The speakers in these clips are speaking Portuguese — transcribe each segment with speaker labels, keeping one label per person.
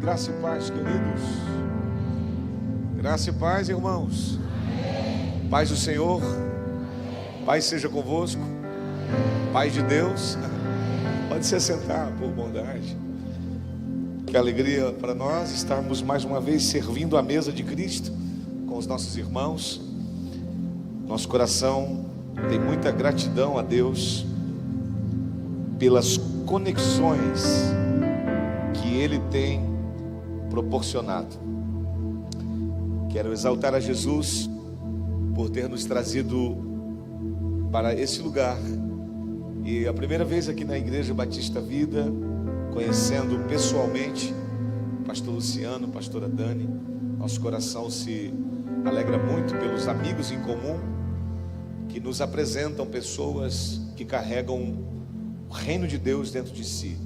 Speaker 1: Graça e paz, queridos. Graça e paz, irmãos. Paz do Senhor. Paz seja convosco. Paz de Deus. Pode se sentar, por bondade. Que alegria para nós estarmos mais uma vez servindo a mesa de Cristo com os nossos irmãos. Nosso coração tem muita gratidão a Deus pelas conexões que Ele tem proporcionado. Quero exaltar a Jesus por ter nos trazido para esse lugar. E a primeira vez aqui na Igreja Batista Vida, conhecendo pessoalmente pastor Luciano, pastora Dani. Nosso coração se alegra muito pelos amigos em comum que nos apresentam pessoas que carregam o reino de Deus dentro de si.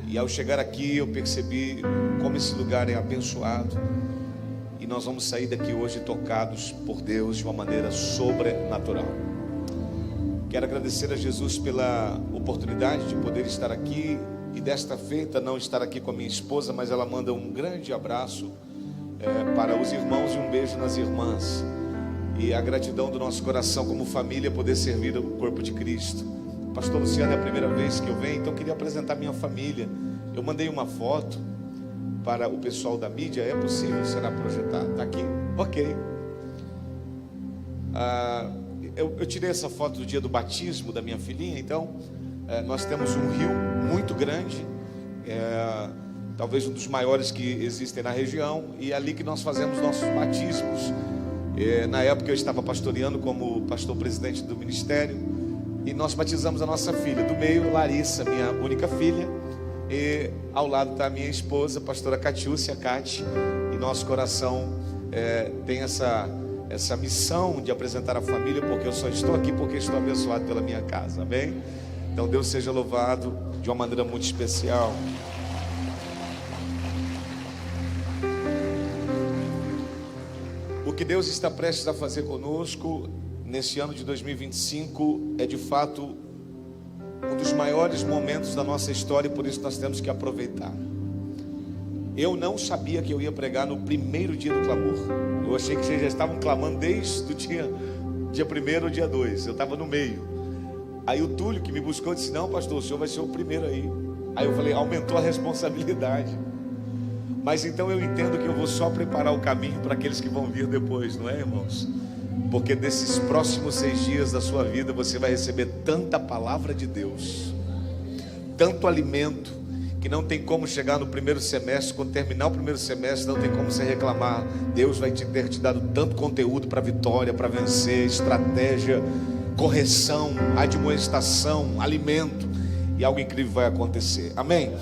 Speaker 1: E ao chegar aqui eu percebi como esse lugar é abençoado. E nós vamos sair daqui hoje tocados por Deus de uma maneira sobrenatural. Quero agradecer a Jesus pela oportunidade de poder estar aqui. E desta feita não estar aqui com a minha esposa, mas ela manda um grande abraço para os irmãos e um beijo nas irmãs. E a gratidão do nosso coração como família poder servir o corpo de Cristo. Pastor Luciano é a primeira vez que eu venho, então queria apresentar minha família. Eu mandei uma foto para o pessoal da mídia. É possível? Será projetado? Está aqui? Ok. Eu tirei essa foto do dia do batismo da minha filhinha. Então nós temos um rio muito grande, talvez um dos maiores que existem na região. E é ali que nós fazemos nossos batismos. Na época eu estava pastoreando como pastor presidente do ministério. E nós batizamos a nossa filha do meio, Larissa, minha única filha. E ao lado está a minha esposa, a pastora Catiúcia, Cati. E nosso coração tem essa missão de apresentar a família, porque eu só estou aqui porque estou abençoado pela minha casa, amém? Então Deus seja louvado de uma maneira muito especial. O que Deus está prestes a fazer conosco nesse ano de 2025 é de fato um dos maiores momentos da nossa história, e por isso nós temos que aproveitar. Eu não sabia que eu ia pregar no primeiro dia do clamor. Eu achei que vocês já estavam clamando desde o dia 1º ou dia 2. Eu estava no meio. Aí o Túlio, que me buscou, disse: não, pastor, o senhor vai ser o primeiro aí. Aí eu falei: aumentou a responsabilidade. Mas então eu entendo que eu vou só preparar o caminho para aqueles que vão vir depois, não é, irmãos? Porque nesses próximos 6 dias da sua vida você vai receber tanta palavra de Deus, tanto alimento, que não tem como chegar no primeiro semestre. Quando terminar o primeiro semestre, não tem como você reclamar. Deus vai ter te dado tanto conteúdo para vitória, para vencer, estratégia, correção, admoestação, alimento, e algo incrível vai acontecer, amém?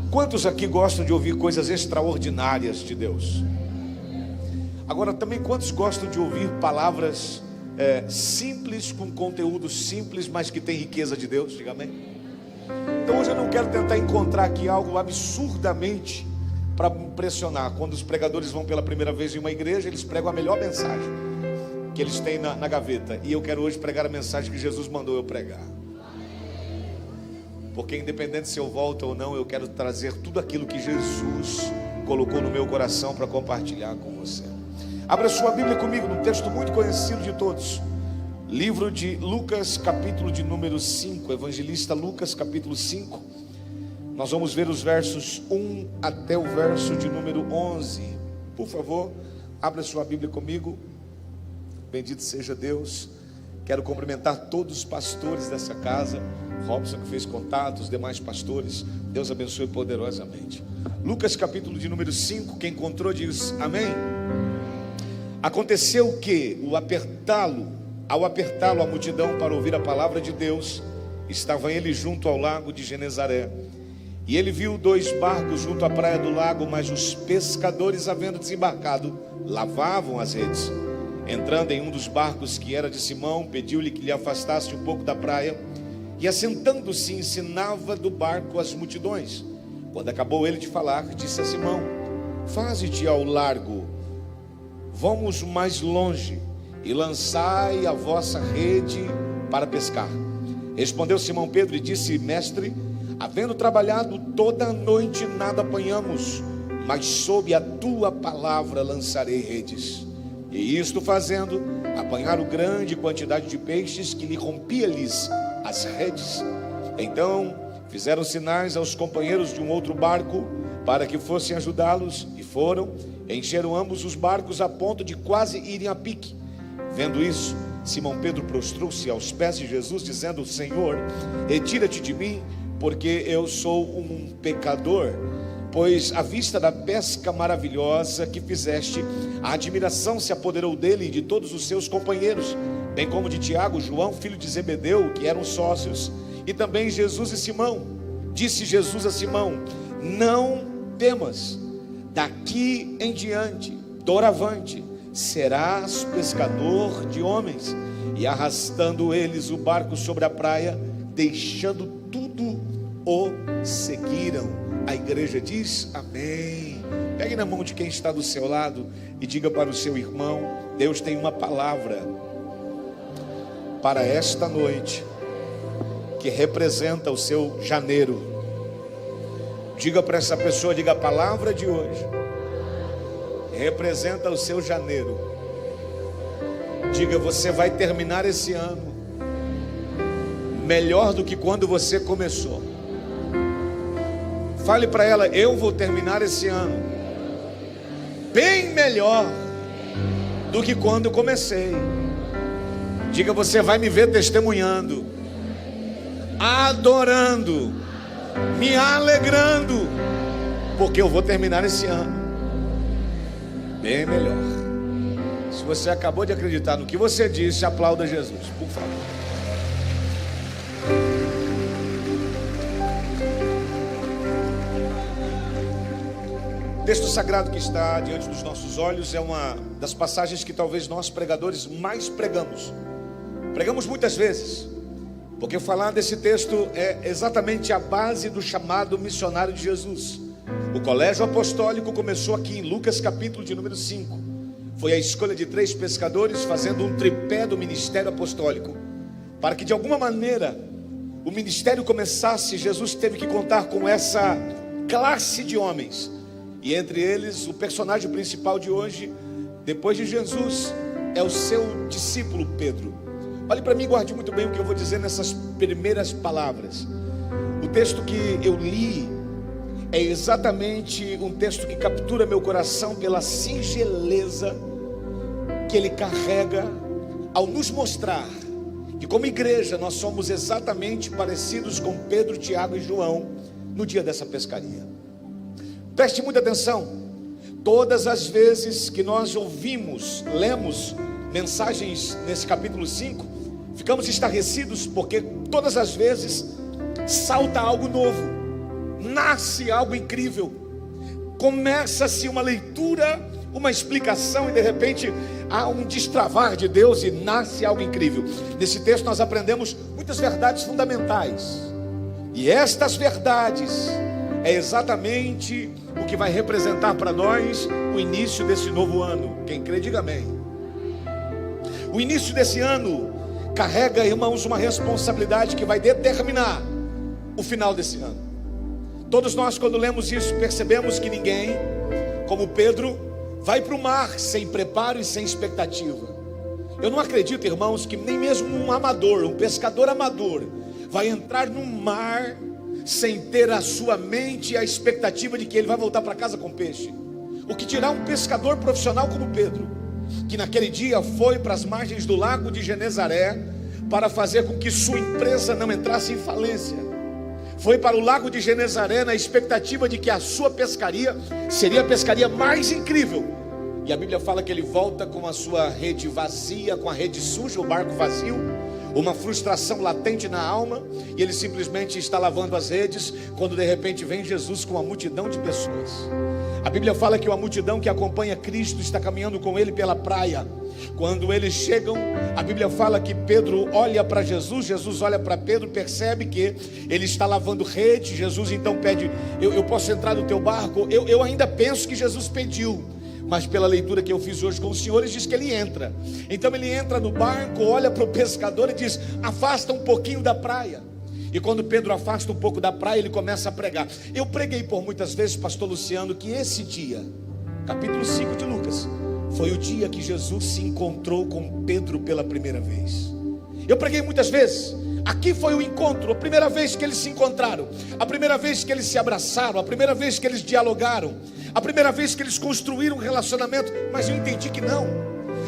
Speaker 1: Quantos aqui gostam de ouvir coisas extraordinárias de Deus? Agora também, quantos gostam de ouvir palavras simples, com conteúdo simples, mas que tem riqueza de Deus? Diga amém. Então hoje eu não quero tentar encontrar aqui algo absurdamente para impressionar. Quando os pregadores vão pela primeira vez em uma igreja, eles pregam a melhor mensagem que eles têm na gaveta. E eu quero hoje pregar a mensagem que Jesus mandou eu pregar. Porque independente se eu volto ou não, eu quero trazer tudo aquilo que Jesus colocou no meu coração para compartilhar com você. Abra sua Bíblia comigo num texto muito conhecido de todos. Livro de Lucas, capítulo de número 5. Evangelista Lucas, capítulo 5. Nós vamos ver os versos 1 até o verso de número 11. Por favor, abra sua Bíblia comigo. Bendito seja Deus. Quero cumprimentar todos os pastores dessa casa. Robson, que fez contato, os demais pastores. Deus abençoe poderosamente. Lucas, capítulo de número 5. Quem encontrou diz amém. Aconteceu que, ao apertá-lo a multidão para ouvir a palavra de Deus, estava ele junto ao lago de Genezaré. E ele viu 2 barcos junto à praia do lago, mas os pescadores, havendo desembarcado, lavavam as redes. Entrando em um dos barcos, que era de Simão, pediu-lhe que lhe afastasse um pouco da praia, e assentando-se ensinava do barco as multidões. Quando acabou ele de falar, disse a Simão: faze-te ao largo, vamos mais longe, e lançai a vossa rede para pescar. Respondeu Simão Pedro e disse: mestre, havendo trabalhado toda a noite, nada apanhamos, mas sob a tua palavra lançarei redes. E isto fazendo, apanharam grande quantidade de peixes, que lhe rompia-lhes as redes. Então fizeram sinais aos companheiros de um outro barco, para que fossem ajudá-los, e foram, encheram ambos os barcos a ponto de quase irem a pique. Vendo isso, Simão Pedro prostrou-se aos pés de Jesus, dizendo: Senhor, retira-te de mim, porque eu sou um pecador. Pois à vista da pesca maravilhosa que fizeste, a admiração se apoderou dele e de todos os seus companheiros, bem como de Tiago, João, filho de Zebedeu, que eram sócios, e também Jesus e Simão. Disse Jesus a Simão: não temas, daqui em diante, doravante, serás pescador de homens. E arrastando eles o barco sobre a praia, deixando tudo, o seguiram. A igreja diz amém. Pegue na mão de quem está do seu lado e diga para o seu irmão: Deus tem uma palavra para esta noite, que representa o seu janeiro. Diga para essa pessoa, diga: a palavra de hoje representa o seu janeiro. Diga: você vai terminar esse ano melhor do que quando você começou. Fale para ela: eu vou terminar esse ano bem melhor do que quando comecei. Diga: você vai me ver testemunhando, adorando, me alegrando, porque eu vou terminar esse ano bem melhor. Se você acabou de acreditar no que você disse, aplauda Jesus, por favor. O texto sagrado que está diante dos nossos olhos é uma das passagens que talvez nós pregadores mais pregamos muitas vezes, porque falar desse texto é exatamente a base do chamado missionário de Jesus. O colégio apostólico começou aqui em Lucas capítulo de número 5. Foi a escolha de 3 pescadores fazendo um tripé do ministério apostólico. Para que de alguma maneira o ministério começasse, Jesus teve que contar com essa classe de homens. E entre eles, o personagem principal de hoje, depois de Jesus, é o seu discípulo Pedro. Olhe para mim e guarde muito bem o que eu vou dizer nessas primeiras palavras. O texto que eu li é exatamente um texto que captura meu coração pela singeleza que ele carrega ao nos mostrar que como igreja nós somos exatamente parecidos com Pedro, Tiago e João no dia dessa pescaria. Preste muita atenção. Todas as vezes que nós lemos mensagens nesse capítulo 5, ficamos estarrecidos, porque todas as vezes salta algo novo, nasce algo incrível, começa-se uma leitura, uma explicação, e de repente há um destravar de Deus e nasce algo incrível. Nesse texto nós aprendemos muitas verdades fundamentais, e estas verdades é exatamente o que vai representar para nós o início desse novo ano. Quem crê, diga amém. O início desse ano carrega, irmãos, uma responsabilidade que vai determinar o final desse ano. Todos nós, quando lemos isso, percebemos que ninguém, como Pedro, vai para o mar sem preparo e sem expectativa. Eu não acredito, irmãos, que nem mesmo um amador, um pescador amador, vai entrar no mar sem ter a sua mente a expectativa de que ele vai voltar para casa com peixe. O que dirá um pescador profissional como Pedro, que naquele dia foi para as margens do lago de Genezaré para fazer com que sua empresa não entrasse em falência. Foi para o lago de Genezaré na expectativa de que a sua pescaria seria a pescaria mais incrível. E a Bíblia fala que ele volta com a sua rede vazia, com a rede suja, o barco vazio, uma frustração latente na alma, e ele simplesmente está lavando as redes, quando de repente vem Jesus com uma multidão de pessoas. A Bíblia fala que uma multidão que acompanha Cristo está caminhando com ele pela praia. Quando eles chegam, a Bíblia fala que Pedro olha para Jesus, Jesus olha para Pedro, percebe que ele está lavando rede. Jesus então pede: eu posso entrar no teu barco? Eu ainda penso que Jesus pediu, mas pela leitura que eu fiz hoje com os senhores, diz que ele entra. Então ele entra no barco, olha para o pescador e diz: afasta um pouquinho da praia. E quando Pedro afasta um pouco da praia, ele começa a pregar. Eu preguei por muitas vezes, pastor Luciano, que esse dia, capítulo 5 de Lucas, foi o dia que Jesus se encontrou com Pedro pela primeira vez. Eu preguei muitas vezes. Aqui foi o encontro, a primeira vez que eles se encontraram, a primeira vez que eles se abraçaram, a primeira vez que eles dialogaram, a primeira vez que eles construíram um relacionamento. Mas eu entendi que não,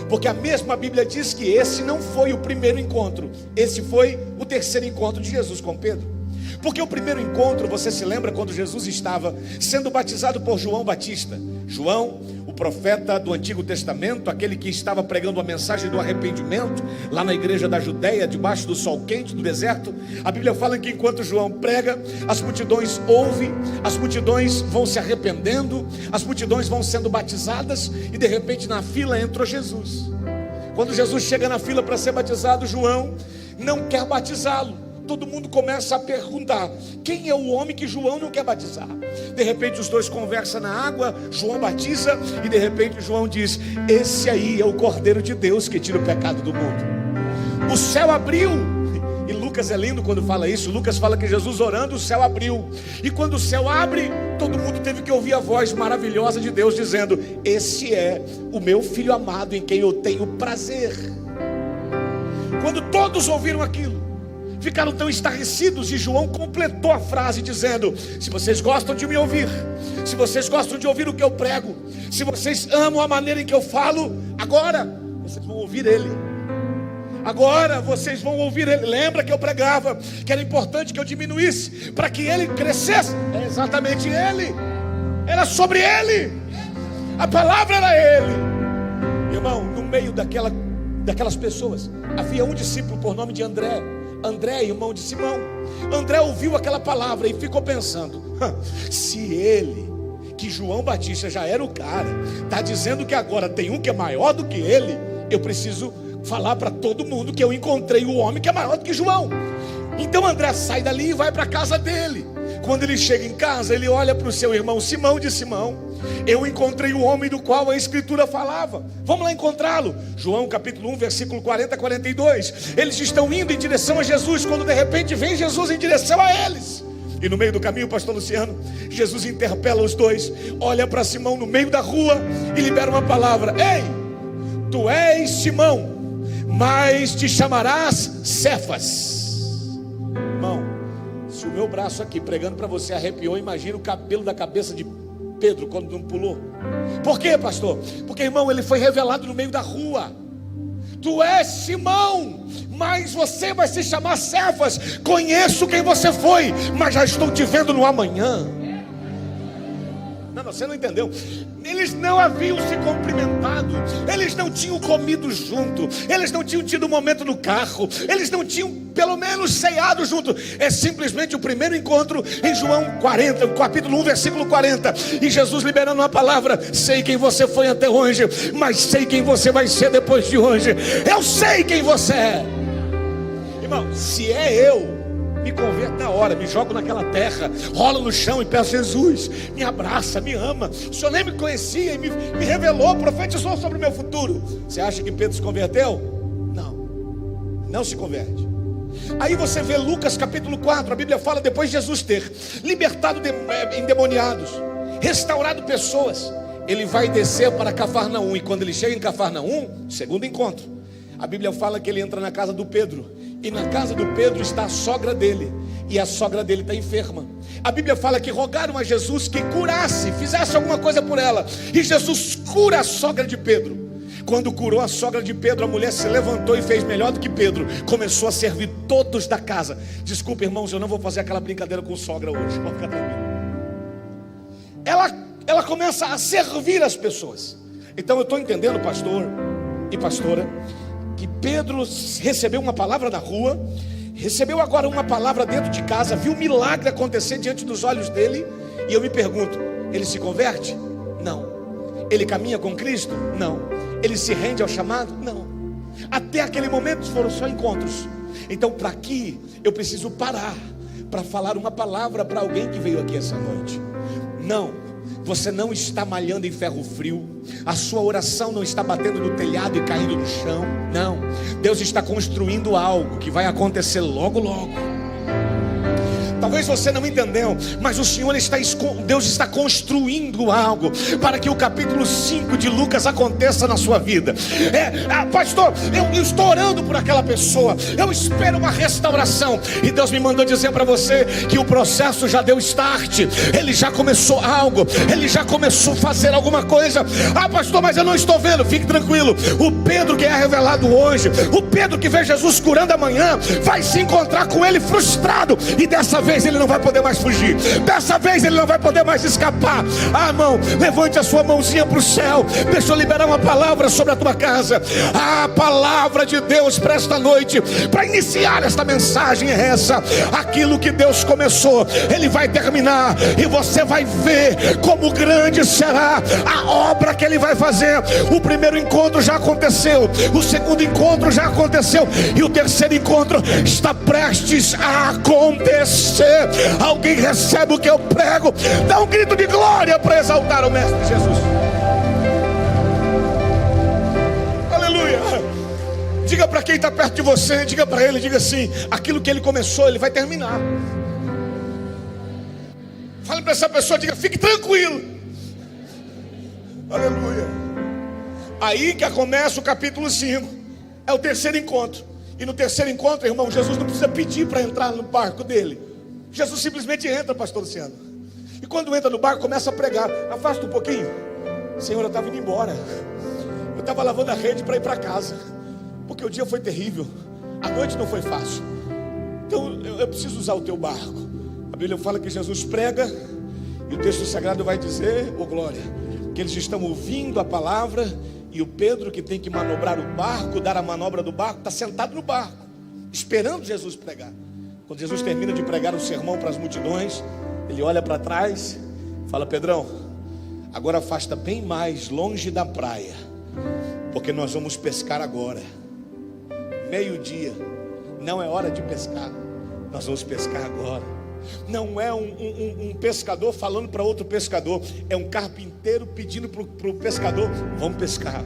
Speaker 1: porque a mesma Bíblia diz que esse não foi o primeiro encontro, esse foi o terceiro encontro de Jesus com Pedro. Porque o primeiro encontro, você se lembra quando Jesus estava sendo batizado por João Batista? João, o profeta do Antigo Testamento, aquele que estava pregando a mensagem do arrependimento lá na igreja da Judeia, debaixo do sol quente do deserto. A Bíblia fala que enquanto João prega, as multidões ouvem, as multidões vão se arrependendo, as multidões vão sendo batizadas, e de repente na fila entrou Jesus. Quando Jesus chega na fila para ser batizado, João não quer batizá-lo. Todo mundo começa a perguntar: quem é o homem que João não quer batizar? De repente os dois conversam na água, João batiza, e de repente João diz: esse aí é o Cordeiro de Deus que tira o pecado do mundo. O céu abriu, e Lucas é lindo quando fala isso. Lucas fala que Jesus orando, o céu abriu, e quando o céu abre, todo mundo teve que ouvir a voz maravilhosa de Deus dizendo: esse é o meu filho amado em quem eu tenho prazer. Quando todos ouviram aquilo, ficaram tão estarrecidos, e João completou a frase dizendo: se vocês gostam de me ouvir, se vocês gostam de ouvir o que eu prego, se vocês amam a maneira em que eu falo, agora vocês vão ouvir ele. Agora vocês vão ouvir ele. Lembra que eu pregava que era importante que eu diminuísse para que ele crescesse? É exatamente ele. Era sobre ele. A palavra era ele. Irmão, no meio daquelas pessoas havia um discípulo por nome de André. André, irmão de Simão. André ouviu aquela palavra e ficou pensando: se ele, que João Batista já era o cara, está dizendo que agora tem um que é maior do que ele, eu preciso falar para todo mundo que eu encontrei o homem que é maior do que João. Então André sai dali e vai para a casa dele. Quando ele chega em casa, ele olha para o seu irmão Simão, de Simão: eu encontrei o homem do qual a Escritura falava, vamos lá encontrá-lo. João capítulo 1, versículo 40 a 42. Eles estão indo em direção a Jesus, quando de repente vem Jesus em direção a eles. E no meio do caminho, pastor Luciano, Jesus interpela os dois, olha para Simão no meio da rua e libera uma palavra: ei, tu és Simão, mas te chamarás Cefas. Irmão, se o meu braço aqui pregando para você arrepiou, imagina o cabelo da cabeça de Pedro quando não pulou. Por quê, pastor? Porque, irmão, ele foi revelado no meio da rua. Tu és Simão, mas você vai se chamar Cefas. Conheço quem você foi, mas já estou te vendo no amanhã. Não, você não entendeu. Eles não haviam se cumprimentado, eles não tinham comido junto, eles não tinham tido um momento no carro, eles não tinham pelo menos ceado junto. É simplesmente o primeiro encontro em João 40, capítulo 1, versículo 40. E Jesus liberando uma palavra: sei quem você foi até hoje, mas sei quem você vai ser depois de hoje. Eu sei quem você é. Irmão, se é eu, me converto na hora, me jogo naquela terra, rolo no chão e peço: Jesus, me abraça, me ama. O Senhor nem me conhecia e me revelou, profetizou sobre o meu futuro. Você acha que Pedro se converteu? Não se converte. Aí você vê Lucas capítulo 4, a Bíblia fala: depois de Jesus ter libertado endemoniados, restaurado pessoas, ele vai descer para Cafarnaum. E quando ele chega em Cafarnaum, segundo encontro, a Bíblia fala que ele entra na casa do Pedro, e na casa do Pedro está a sogra dele, e a sogra dele está enferma. A Bíblia fala que rogaram a Jesus que curasse, fizesse alguma coisa por ela, e Jesus cura a sogra de Pedro. Quando curou a sogra de Pedro, a mulher se levantou e fez melhor do que Pedro, começou a servir todos da casa. Desculpa, irmãos, eu não vou fazer aquela brincadeira com sogra hoje, pode ficar tranquilo. Ela começa a servir as pessoas. Então eu estou entendendo, pastor e pastora, que Pedro recebeu uma palavra na rua, recebeu agora uma palavra dentro de casa, viu um milagre acontecer diante dos olhos dele. E eu me pergunto: ele se converte? Não. Ele caminha com Cristo? Não. Ele se rende ao chamado? Não. Até aquele momento foram só encontros. Então, para aqui eu preciso parar para falar uma palavra para alguém que veio aqui essa noite. Não, você não está malhando em ferro frio, a sua oração não está batendo no telhado e caindo no chão. Não, Deus está construindo algo que vai acontecer logo logo. Talvez você não entendeu, mas o Senhor Deus está construindo algo para que o capítulo 5 de Lucas aconteça na sua vida. Pastor, eu estou orando por aquela pessoa, eu espero uma restauração, e Deus me mandou dizer para você que o processo já deu start. Ele já começou algo, ele já começou a fazer alguma coisa. Pastor, mas eu não estou vendo. Fique tranquilo, o Pedro que é revelado hoje, o Pedro que vê Jesus curando amanhã, vai se encontrar com ele frustrado, e dessa vez ele não vai poder mais fugir, dessa vez ele não vai poder mais escapar. Irmão, levante a sua mãozinha para o céu, deixa eu liberar uma palavra sobre a tua casa. A palavra de Deus para esta noite, para iniciar esta mensagem, é essa: aquilo que Deus começou, Ele vai terminar, e você vai ver como grande será a obra que Ele vai fazer. O primeiro encontro já aconteceu, o segundo encontro já aconteceu, e o terceiro encontro está prestes a acontecer. Alguém recebe o que eu prego? Dá um grito de glória para exaltar o Mestre Jesus. Aleluia. Diga para quem está perto de você, diga para ele, diga assim: aquilo que ele começou, ele vai terminar. Fale para essa pessoa, diga: fique tranquilo. Aleluia. Aí que começa o capítulo 5. É o terceiro encontro. E no terceiro encontro, irmão, Jesus não precisa pedir para entrar no barco dele. Jesus simplesmente entra, pastor Luciano. E quando entra no barco, começa a pregar. Afasta um pouquinho. Senhor, eu estava indo embora. Eu estava lavando a rede para ir para casa, porque o dia foi terrível, a noite não foi fácil. Então eu preciso usar o teu barco. A Bíblia fala que Jesus prega, e o texto sagrado vai dizer, glória, que eles estão ouvindo a palavra, e o Pedro, que tem que manobrar o barco, dar a manobra do barco, está sentado no barco, esperando Jesus pregar. Quando Jesus termina de pregar o sermão para as multidões, ele olha para trás, fala: Pedrão, agora afasta bem mais longe da praia, porque nós vamos pescar agora. Meio-dia, não é hora de pescar, nós vamos pescar agora. Não é um pescador falando para outro pescador, é um carpinteiro pedindo para o pescador: vamos pescar.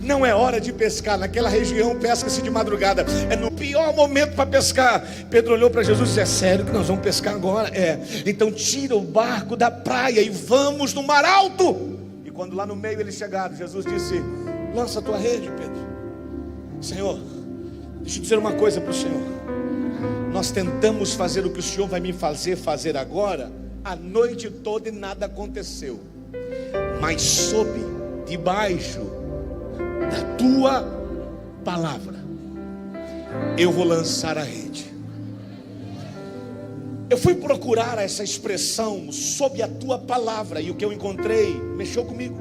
Speaker 1: Não é hora de pescar, naquela região pesca-se de madrugada, é no pior momento para pescar. Pedro olhou para Jesus e disse: é sério que nós vamos pescar agora? Então tira o barco da praia e vamos no mar alto. E quando lá no meio eles chegaram, Jesus disse: lança a tua rede, Pedro. Senhor, deixa eu dizer uma coisa para o Senhor. Nós tentamos fazer o que o Senhor vai me fazer agora, a noite toda, e nada aconteceu. Mas sob, debaixo da tua palavra, eu vou lançar a rede. Eu fui procurar essa expressão, sob a tua palavra, e o que eu encontrei mexeu comigo.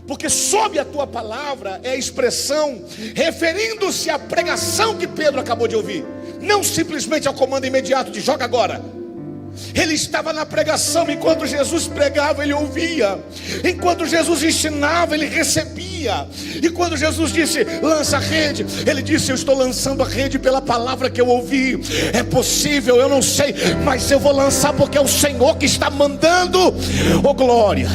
Speaker 1: Porque sob a tua palavra é a expressão referindo-se à pregação que Pedro acabou de ouvir, não simplesmente ao comando imediato de joga agora. Ele estava na pregação, enquanto Jesus pregava ele ouvia, enquanto Jesus ensinava ele recebia. E quando Jesus disse lança a rede, ele disse: eu estou lançando a rede pela palavra que eu ouvi. É possível, eu não sei, mas eu vou lançar porque é o Senhor que está mandando. Glória.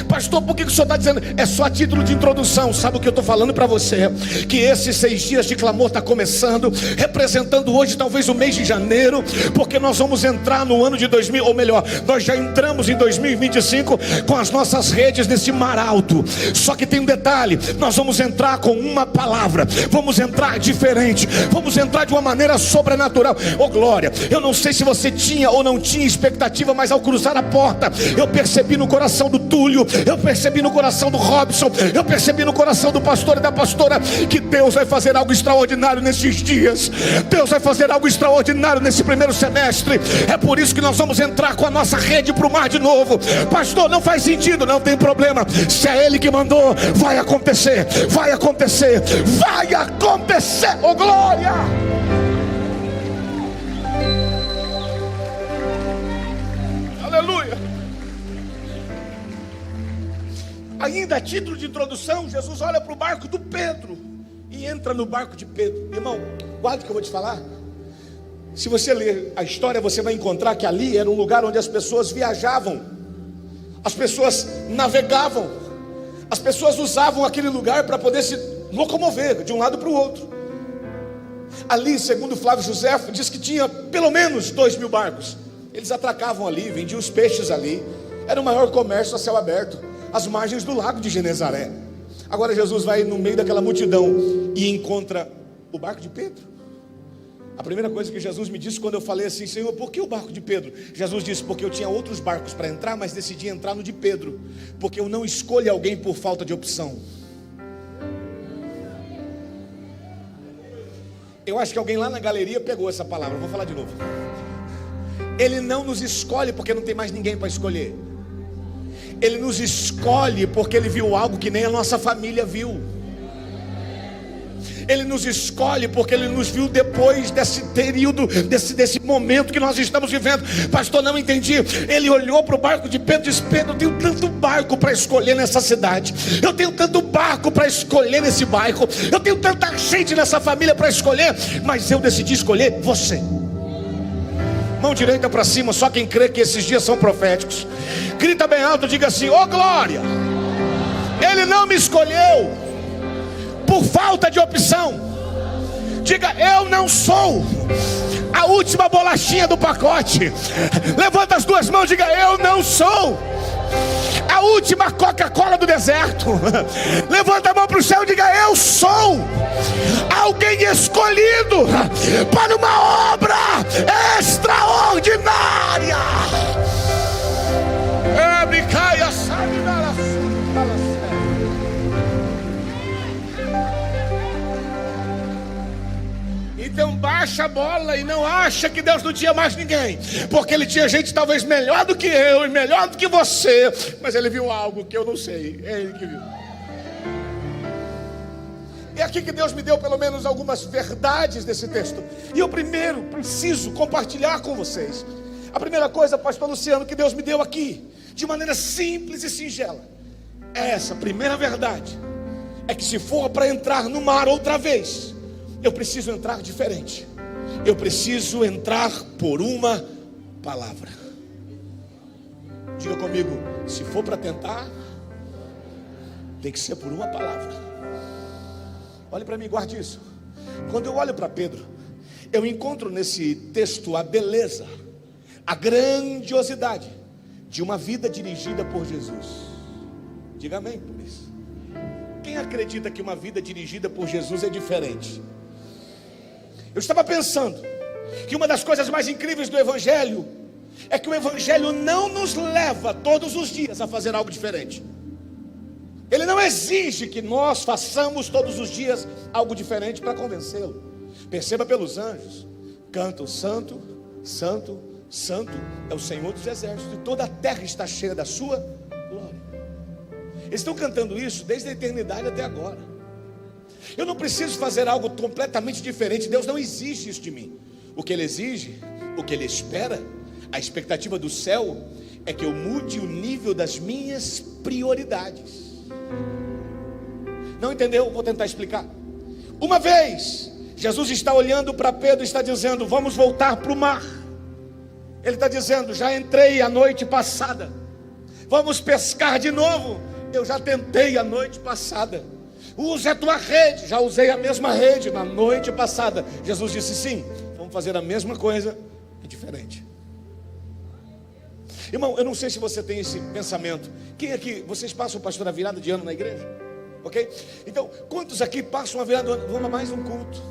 Speaker 1: Pastor, por que o senhor está dizendo? É só a título de introdução. Sabe o que eu estou falando para você? Que esses 6 dias de clamor está começando, representando hoje talvez o mês de janeiro, porque nós vamos entrar no ano de 2000, ou melhor, nós já entramos em 2025 com as nossas redes nesse mar alto. Só que tem um detalhe: nós vamos entrar com uma palavra, vamos entrar diferente, vamos entrar de uma maneira sobrenatural. Glória. Eu não sei se você tinha ou não tinha expectativa, mas ao cruzar a porta, eu percebi no coração do Túlio, eu percebi no coração do Robson, eu percebi no coração do pastor e da pastora que Deus vai fazer algo extraordinário nesses dias. Deus vai fazer algo extraordinário nesse primeiro semestre. É por isso que nós vamos entrar com a nossa rede para o mar de novo. Pastor, não faz sentido. Não tem problema, se é Ele que mandou, vai acontecer, vai acontecer, vai acontecer. Glória. Aleluia. Ainda a título de introdução, Jesus olha para o barco do Pedro e entra no barco de Pedro. Irmão, guarda o que eu vou te falar. Se você ler a história, você vai encontrar que ali era um lugar onde as pessoas viajavam, as pessoas navegavam, as pessoas usavam aquele lugar para poder se locomover de um lado para o outro. Ali, segundo Flávio José, diz que tinha pelo menos 2.000 barcos. Eles atracavam ali, vendiam os peixes ali. Era o maior comércio a céu aberto, às margens do lago de Genezaré. Agora Jesus vai no meio daquela multidão e encontra o barco de Pedro. A primeira coisa que Jesus me disse quando eu falei assim: Senhor, por que o barco de Pedro? Jesus disse: porque eu tinha outros barcos para entrar, mas decidi entrar no de Pedro, porque eu não escolho alguém por falta de opção. Eu acho que alguém lá na galeria pegou essa palavra. Vou falar de novo. Ele não nos escolhe porque não tem mais ninguém para escolher. Ele nos escolhe porque Ele viu algo que nem a nossa família viu. Ele nos escolhe porque Ele nos viu depois desse período, desse momento que nós estamos vivendo. Pastor, não entendi. Ele olhou para o barco de Pedro e disse: Pedro, eu tenho tanto barco para escolher nessa cidade, eu tenho tanto barco para escolher nesse bairro, eu tenho tanta gente nessa família para escolher, mas eu decidi escolher você. Mão direita para cima, só quem crê que esses dias são proféticos. Grita bem alto, diga assim: ô glória! Ele não me escolheu por falta de opção. Diga: eu não sou a última bolachinha do pacote. Levanta as duas mãos, diga: eu não sou a última Coca-Cola do deserto. Levanta a mão para o céu e diga: eu sou alguém escolhido para uma obra extraordinária. Então baixa a bola e não acha que Deus não tinha mais ninguém, porque Ele tinha gente talvez melhor do que eu e melhor do que você, mas Ele viu algo que eu não sei. É Ele que viu. É aqui que Deus me deu pelo menos algumas verdades desse texto, e eu primeiro preciso compartilhar com vocês. A primeira coisa, pastor Luciano, que Deus me deu aqui, de maneira simples e singela, é essa primeira verdade: é que se for para entrar no mar outra vez, eu preciso entrar diferente. Eu preciso entrar por uma palavra. Diga comigo: se for para tentar, tem que ser por uma palavra. Olhe para mim, guarde isso. Quando eu olho para Pedro, eu encontro nesse texto a beleza, a grandiosidade de uma vida dirigida por Jesus. Diga amém por isso. Quem acredita que uma vida dirigida por Jesus é diferente? Eu estava pensando que uma das coisas mais incríveis do Evangelho é que o Evangelho não nos leva todos os dias a fazer algo diferente. Ele não exige que nós façamos todos os dias algo diferente para convencê-lo. Perceba pelos anjos: cantam: santo, santo, santo é o Senhor dos exércitos, e toda a terra está cheia da sua glória. Eles estão cantando isso desde a eternidade até agora. Eu não preciso fazer algo completamente diferente. Deus não exige isso de mim. O que Ele exige, o que Ele espera, a expectativa do céu é que eu mude o nível das minhas prioridades. Não entendeu? Vou tentar explicar. Uma vez Jesus está olhando para Pedro e está dizendo: vamos voltar para o mar. Ele está dizendo: já entrei a noite passada, vamos pescar de novo. Eu já tentei a noite passada. Use a tua rede. Já usei a mesma rede na noite passada. Jesus disse: sim, vamos fazer a mesma coisa, é diferente. Irmão, eu não sei se você tem esse pensamento. Quem aqui, vocês passam, pastor, a virada de ano na igreja? Ok? Então, quantos aqui passam a virada do ano? Vamos a mais um culto.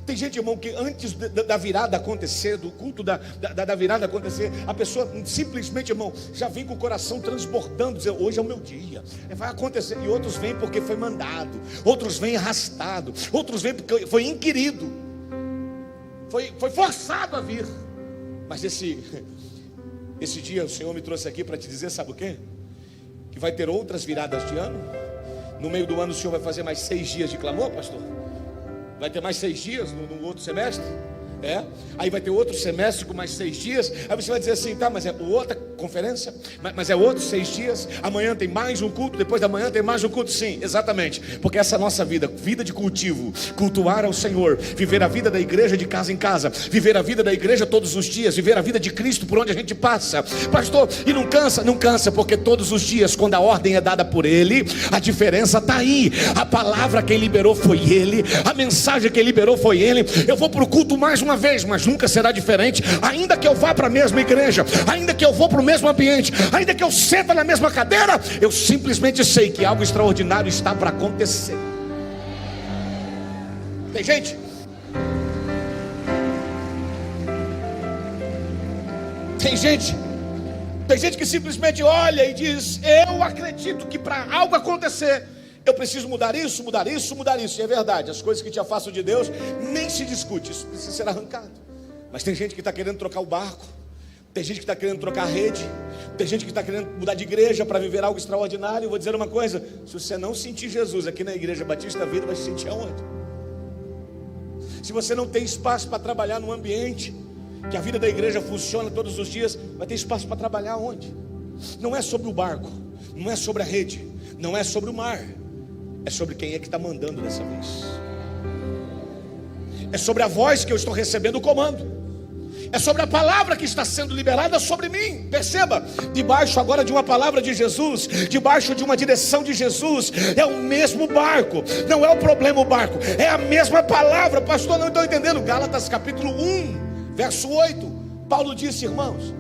Speaker 1: Tem gente, irmão, que antes da virada acontecer, do culto da virada acontecer, a pessoa simplesmente, irmão, já vem com o coração transbordando, dizendo: hoje é o meu dia, vai acontecer. E outros vêm porque foi mandado, outros vêm arrastado, outros vêm porque foi inquirido, foi forçado a vir. Mas esse dia o Senhor me trouxe aqui para te dizer, sabe o quê? Que vai ter outras viradas de ano. No meio do ano o Senhor vai fazer mais 6 dias de clamor, pastor. Vai ter mais 6 dias no outro semestre. Aí vai ter outro semestre com mais 6 dias. Aí você vai dizer assim: tá, mas outra conferência, mas é outros 6 dias. Amanhã tem mais um culto, depois da manhã tem mais um culto. Sim, exatamente, porque essa é a nossa vida, vida de cultivo, cultuar ao Senhor, viver a vida da igreja de casa em casa, viver a vida da igreja todos os dias, viver a vida de Cristo por onde a gente passa. Pastor, e não cansa? Não cansa, porque todos os dias, quando a ordem é dada por Ele, a diferença está aí. A palavra quem liberou foi Ele, a mensagem quem liberou foi Ele. Eu vou para o culto mais uma vez, mas nunca será diferente, ainda que eu vá para a mesma igreja, ainda que eu vou para o mesmo ambiente, ainda que eu senta na mesma cadeira, eu simplesmente sei que algo extraordinário está para acontecer. Tem gente que simplesmente olha e diz: eu acredito que para algo acontecer eu preciso mudar isso, mudar isso, mudar isso. E é verdade, as coisas que te afastam de Deus nem se discute, isso precisa ser arrancado. Mas tem gente que está querendo trocar o barco, tem gente que está querendo trocar a rede, tem gente que está querendo mudar de igreja para viver algo extraordinário. Eu vou dizer uma coisa: se você não sentir Jesus aqui na Igreja Batista Vida, vai se sentir aonde? Se você não tem espaço para trabalhar num ambiente que a vida da igreja funciona todos os dias, vai ter espaço para trabalhar onde? Não é sobre o barco, não é sobre a rede, não é sobre o mar, é sobre quem é que está mandando dessa vez. É sobre a voz que eu estou recebendo o comando, é sobre a palavra que está sendo liberada sobre mim. Perceba, debaixo agora de uma palavra de Jesus, debaixo de uma direção de Jesus, é o mesmo barco. Não é o problema o barco, é a mesma palavra. Pastor, não estou entendendo. Gálatas capítulo 1, verso 8, Paulo disse: irmãos,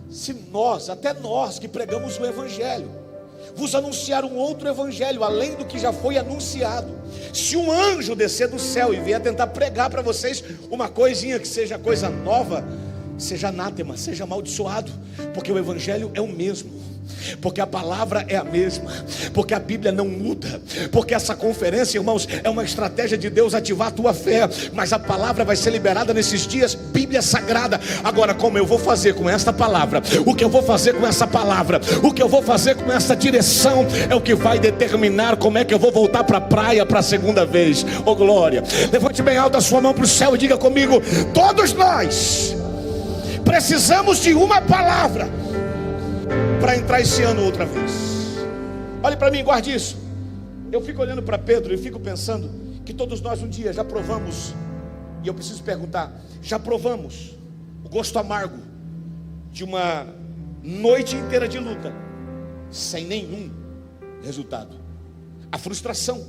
Speaker 1: se nós, até nós que pregamos o evangelho, vos anunciar um outro evangelho além do que já foi anunciado, se um anjo descer do céu e vier tentar pregar para vocês uma coisinha que seja coisa nova, seja anátema, seja amaldiçoado, porque o evangelho é o mesmo, porque a palavra é a mesma, porque a Bíblia não muda, porque essa conferência, irmãos, é uma estratégia de Deus ativar a tua fé, mas a palavra vai ser liberada nesses dias, Bíblia sagrada. Agora, como eu vou fazer com esta palavra, o que eu vou fazer com essa palavra, o que eu vou fazer com essa direção, é o que vai determinar como é que eu vou voltar para a praia para a segunda vez. Oh glória, levante bem alto a sua mão para o céu e diga comigo: todos nós precisamos de uma palavra para entrar esse ano outra vez. Olhe para mim, guarde isso. Eu fico olhando para Pedro e fico pensando que todos nós um dia já provamos, e eu preciso perguntar: já provamos o gosto amargo de uma noite inteira de luta sem nenhum resultado? A frustração,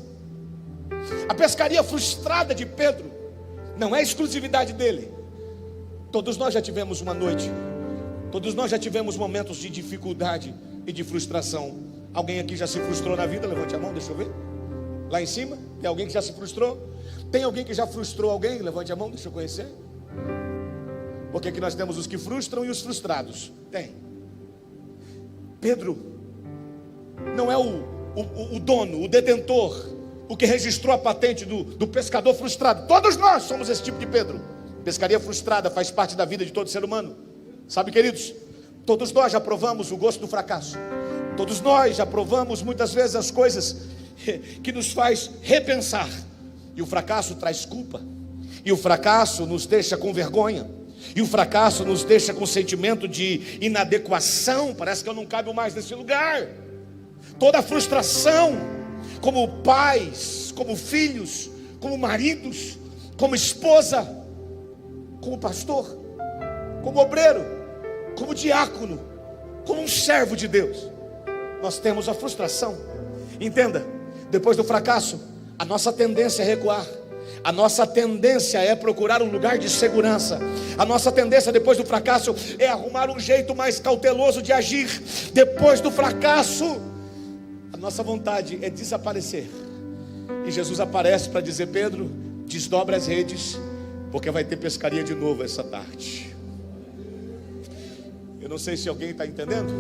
Speaker 1: a pescaria frustrada de Pedro não é exclusividade dele. Todos nós já tivemos uma noite, todos nós já tivemos momentos de dificuldade e de frustração. Alguém aqui já se frustrou na vida? Levante a mão, deixa eu ver. Lá em cima, tem alguém que já se frustrou? Tem alguém que já frustrou alguém? Levante a mão, deixa eu conhecer. Porque aqui nós temos os que frustram e os frustrados. Tem. Pedro não é o dono, o detentor, o que registrou a patente do pescador frustrado. Todos nós somos esse tipo de Pedro. Pescaria frustrada faz parte da vida de todo ser humano. Sabe, queridos, todos nós já provamos o gosto do fracasso. Todos nós já provamos muitas vezes as coisas que nos faz repensar. E o fracasso traz culpa, e o fracasso nos deixa com vergonha, e o fracasso nos deixa com sentimento de inadequação. Parece que eu não cabo mais nesse lugar. Toda a frustração, como pais, como filhos, como maridos, como esposa, como pastor, como obreiro, como diácono, como um servo de Deus, nós temos a frustração. Entenda, depois do fracasso, a nossa tendência é recuar, a nossa tendência é procurar um lugar de segurança, a nossa tendência depois do fracasso é arrumar um jeito mais cauteloso de agir. Depois do fracasso, a nossa vontade é desaparecer. E Jesus aparece para dizer: Pedro, desdobre as redes, porque vai ter pescaria de novo essa tarde. Eu não sei se alguém está entendendo,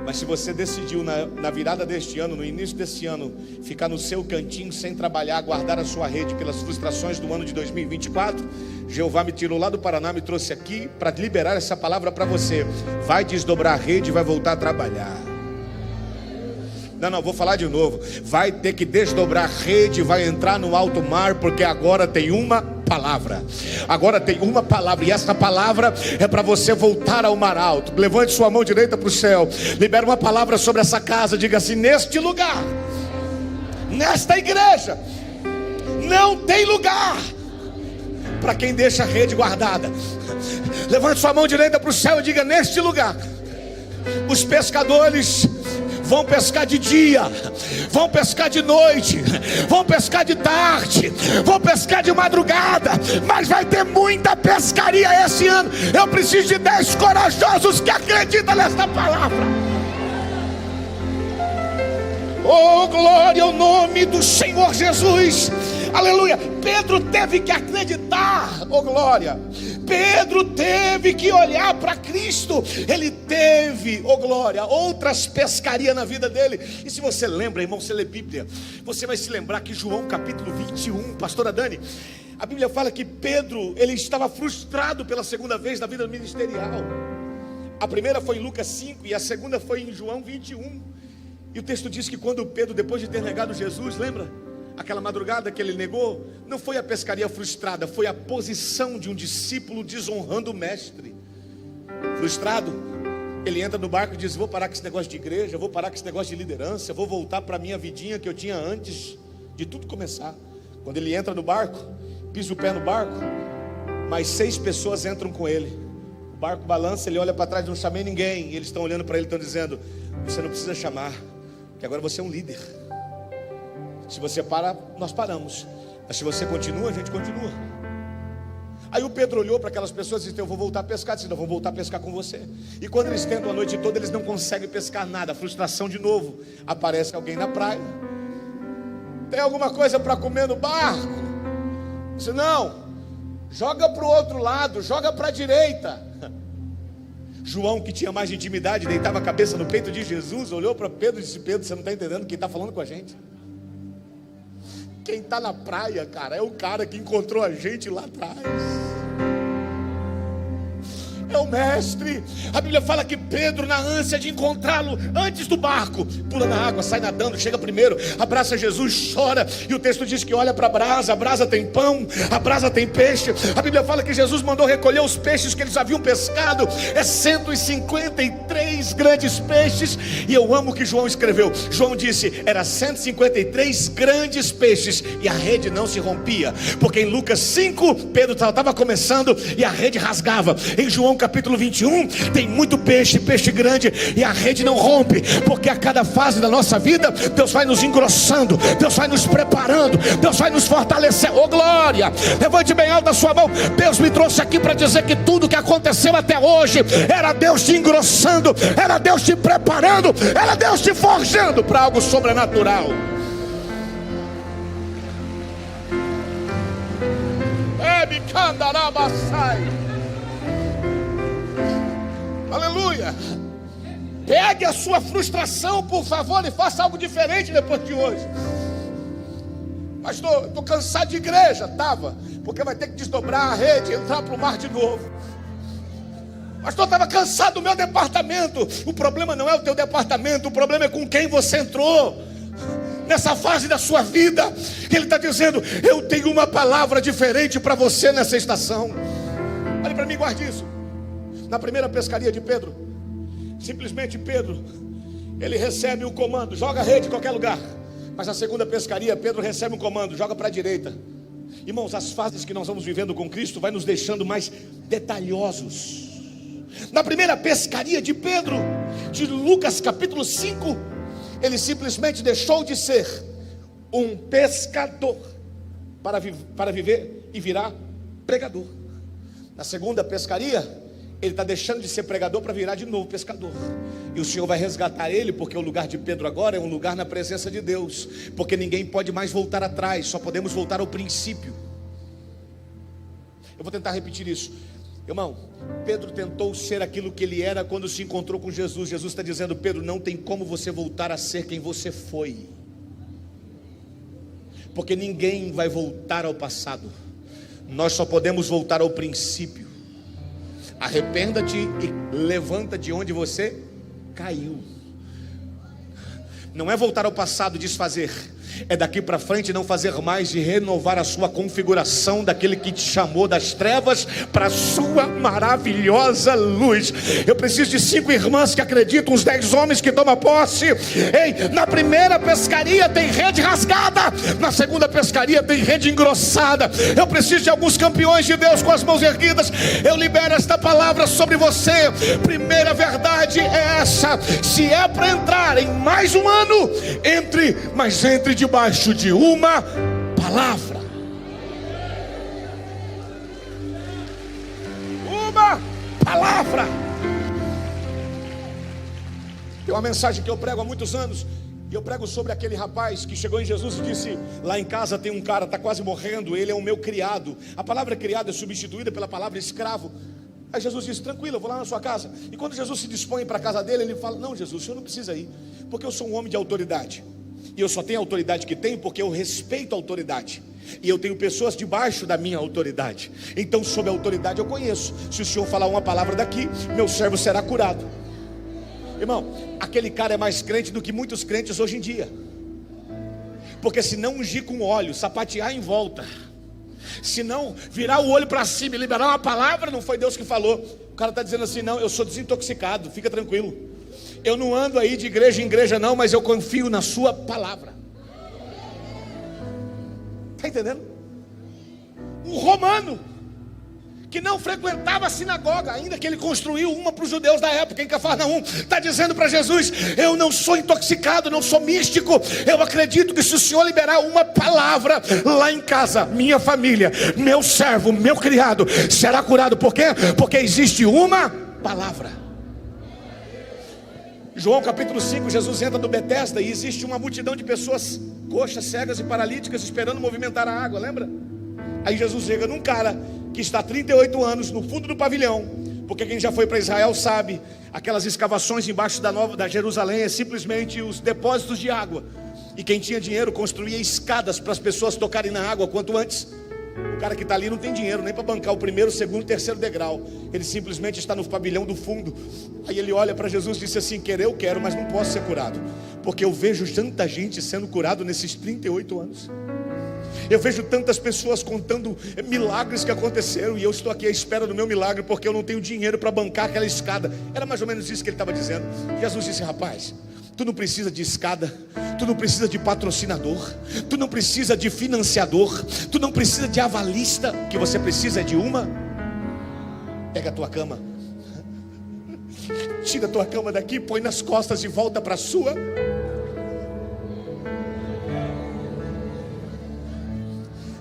Speaker 1: mas se você decidiu na virada deste ano, no início deste ano, ficar no seu cantinho sem trabalhar, guardar a sua rede pelas frustrações do ano de 2024, Jeová me tirou lá do Paraná, me trouxe aqui para liberar essa palavra para você. Vai desdobrar a rede e vai voltar a trabalhar. Não, vou falar de novo. Vai ter que desdobrar a rede, vai entrar no alto mar, porque agora tem uma palavra. Agora tem uma palavra, e essa palavra é para você voltar ao mar alto. Levante sua mão direita para o céu. Libera uma palavra sobre essa casa. Diga assim: neste lugar, nesta igreja, não tem lugar para quem deixa a rede guardada. Levante sua mão direita para o céu e diga: neste lugar, os pescadores vão pescar de dia, vão pescar de noite, vão pescar de tarde, vão pescar de madrugada, mas vai ter muita pescaria esse ano. Eu preciso de 10 corajosos que acreditam nesta palavra. Oh, glória ao nome do Senhor Jesus. Aleluia. Pedro teve que acreditar. Oh, glória. Pedro teve que olhar para Cristo. Ele teve, oh glória, outras pescarias na vida dele. E se você lembra, irmão, você lê Bíblia, você vai se lembrar que João capítulo 21, pastora Dani, a Bíblia fala que Pedro, ele estava frustrado pela segunda vez na vida ministerial. A primeira foi em Lucas 5 e a segunda foi em João 21. E o texto diz que quando Pedro, depois de ter negado Jesus, lembra? Aquela madrugada que ele negou, não foi a pescaria frustrada, foi a posição de um discípulo desonrando o mestre. Frustrado, ele entra no barco e diz: vou parar com esse negócio de igreja, vou parar com esse negócio de liderança, vou voltar para a minha vidinha que eu tinha antes de tudo começar. Quando ele entra no barco, pisa o pé no barco, mais 6 pessoas entram com ele. O barco balança, ele olha para trás, não chamei ninguém, e eles estão olhando para ele e estão dizendo: você não precisa chamar, que agora você é um líder. Se você para, nós paramos, mas se você continua, a gente continua. Aí o Pedro olhou para aquelas pessoas e disse: eu vou voltar a pescar. Disse: não, vou voltar a pescar com você. E quando eles tentam a noite toda, eles não conseguem pescar nada. Frustração de novo. Aparece alguém na praia: tem alguma coisa para comer no barco? Disse: não, joga para o outro lado, joga para a direita. João, que tinha mais intimidade, deitava a cabeça no peito de Jesus, olhou para Pedro e disse: Pedro, você não está entendendo quem está falando com a gente? Quem está na praia, cara, é o cara que encontrou a gente lá atrás. É o mestre. A Bíblia fala que Pedro, na ânsia de encontrá-lo antes do barco, pula na água, sai nadando, chega primeiro, abraça Jesus, chora. E o texto diz que olha para a brasa tem pão, a brasa tem peixe. A Bíblia fala que Jesus mandou recolher os peixes que eles haviam pescado. É 153 grandes peixes. E eu amo o que João escreveu. João disse: era 153 grandes peixes e a rede não se rompia, porque em Lucas 5, Pedro estava começando e a rede rasgava. Em João capítulo 21, tem muito peixe, peixe grande, e a rede não rompe, porque a cada fase da nossa vida, Deus vai nos engrossando, Deus vai nos preparando, Deus vai nos fortalecer. Oh glória, levante bem alto a sua mão. Deus me trouxe aqui para dizer que tudo que aconteceu até hoje, era Deus te engrossando, era Deus te preparando, era Deus te forjando para algo sobrenatural. Aleluia. Pegue a sua frustração, por favor, e faça algo diferente depois de hoje. Pastor, estou cansado de igreja. Estava, porque vai ter que desdobrar a rede, entrar para o mar de novo. Pastor, estava cansado do meu departamento. O problema não é o teu departamento, o problema é com quem você entrou nessa fase da sua vida. Ele está dizendo: eu tenho uma palavra diferente para você nessa estação. Olha para mim, guarde isso. Na primeira pescaria de Pedro, simplesmente Pedro, ele recebe o comando: joga a rede em qualquer lugar. Mas na segunda pescaria, Pedro recebe um comando: joga para a direita. Irmãos, as fases que nós vamos vivendo com Cristo vai nos deixando mais detalhosos. Na primeira pescaria de Pedro, de Lucas capítulo 5, ele simplesmente deixou de ser um pescador para viver e virar pregador. Na segunda pescaria, ele está deixando de ser pregador para virar de novo pescador. E o Senhor vai resgatar ele, porque o lugar de Pedro agora é um lugar na presença de Deus. Porque ninguém pode mais voltar atrás, só podemos voltar ao princípio. Eu vou tentar repetir isso. Irmão, Pedro tentou ser aquilo que ele era quando se encontrou com Jesus. Jesus está dizendo: Pedro, não tem como você voltar a ser quem você foi, porque ninguém vai voltar ao passado. Nós só podemos voltar ao princípio. Arrependa-te e levanta de onde você caiu. Não é voltar ao passado e desfazer, é daqui para frente não fazer mais de renovar a sua configuração daquele que te chamou das trevas para a sua maravilhosa luz. Eu preciso de 5 irmãs que acreditam, uns 10 homens que tomam posse. Ei, na primeira pescaria tem rede rasgada, na segunda pescaria tem rede engrossada. Eu preciso de alguns campeões de Deus com as mãos erguidas. Eu libero esta palavra sobre você. Primeira verdade é essa: se é para entrar em mais um ano, entre, mas entre debaixo de uma palavra. Uma palavra. Tem uma mensagem que eu prego há muitos anos, e eu prego sobre aquele rapaz que chegou em Jesus e disse: lá em casa tem um cara, está quase morrendo, ele é o meu criado. A palavra criado é substituída pela palavra escravo. Aí Jesus disse: tranquilo, eu vou lá na sua casa. E quando Jesus se dispõe para a casa dele, ele fala: não, Jesus, o senhor não precisa ir, porque eu sou um homem de autoridade. E eu só tenho a autoridade que tenho porque eu respeito a autoridade. E eu tenho pessoas debaixo da minha autoridade. Então, sob a autoridade eu conheço. Se o senhor falar uma palavra daqui, meu servo será curado. Irmão, aquele cara é mais crente do que muitos crentes hoje em dia. Porque se não ungir com óleo, sapatear em volta, se não virar o olho para cima e liberar uma palavra, não foi Deus que falou. O cara está dizendo assim: não, eu sou desintoxicado, fica tranquilo. Eu não ando aí de igreja em igreja não, mas eu confio na sua palavra. Está entendendo? Um romano que não frequentava a sinagoga, ainda que ele construiu uma para os judeus da época em Cafarnaum, está dizendo para Jesus: eu não sou intoxicado, não sou místico, eu acredito que se o Senhor liberar uma palavra lá em casa, minha família, meu servo, meu criado será curado. Por quê? Porque existe uma palavra. João capítulo 5, Jesus entra no Betesda e existe uma multidão de pessoas coxas, cegas e paralíticas esperando movimentar a água, lembra? Aí Jesus chega num cara que está há 38 anos no fundo do pavilhão, porque quem já foi para Israel sabe, aquelas escavações embaixo da Jerusalém é simplesmente os depósitos de água, e quem tinha dinheiro construía escadas para as pessoas tocarem na água quanto antes. O cara que está ali não tem dinheiro nem para bancar o primeiro, segundo, terceiro degrau. Ele simplesmente está no pavilhão do fundo. Aí ele olha para Jesus e disse assim: querer eu quero, mas não posso ser curado, porque eu vejo tanta gente sendo curado nesses 38 anos. Eu vejo tantas pessoas contando milagres que aconteceram, e eu estou aqui à espera do meu milagre, porque eu não tenho dinheiro para bancar aquela escada. Era mais ou menos isso que ele estava dizendo. Jesus disse: rapaz, tu não precisa de escada, tu não precisa de patrocinador, tu não precisa de financiador, tu não precisa de avalista. O que você precisa é de uma. Pega a tua cama, tira a tua cama daqui, põe nas costas e volta para a sua.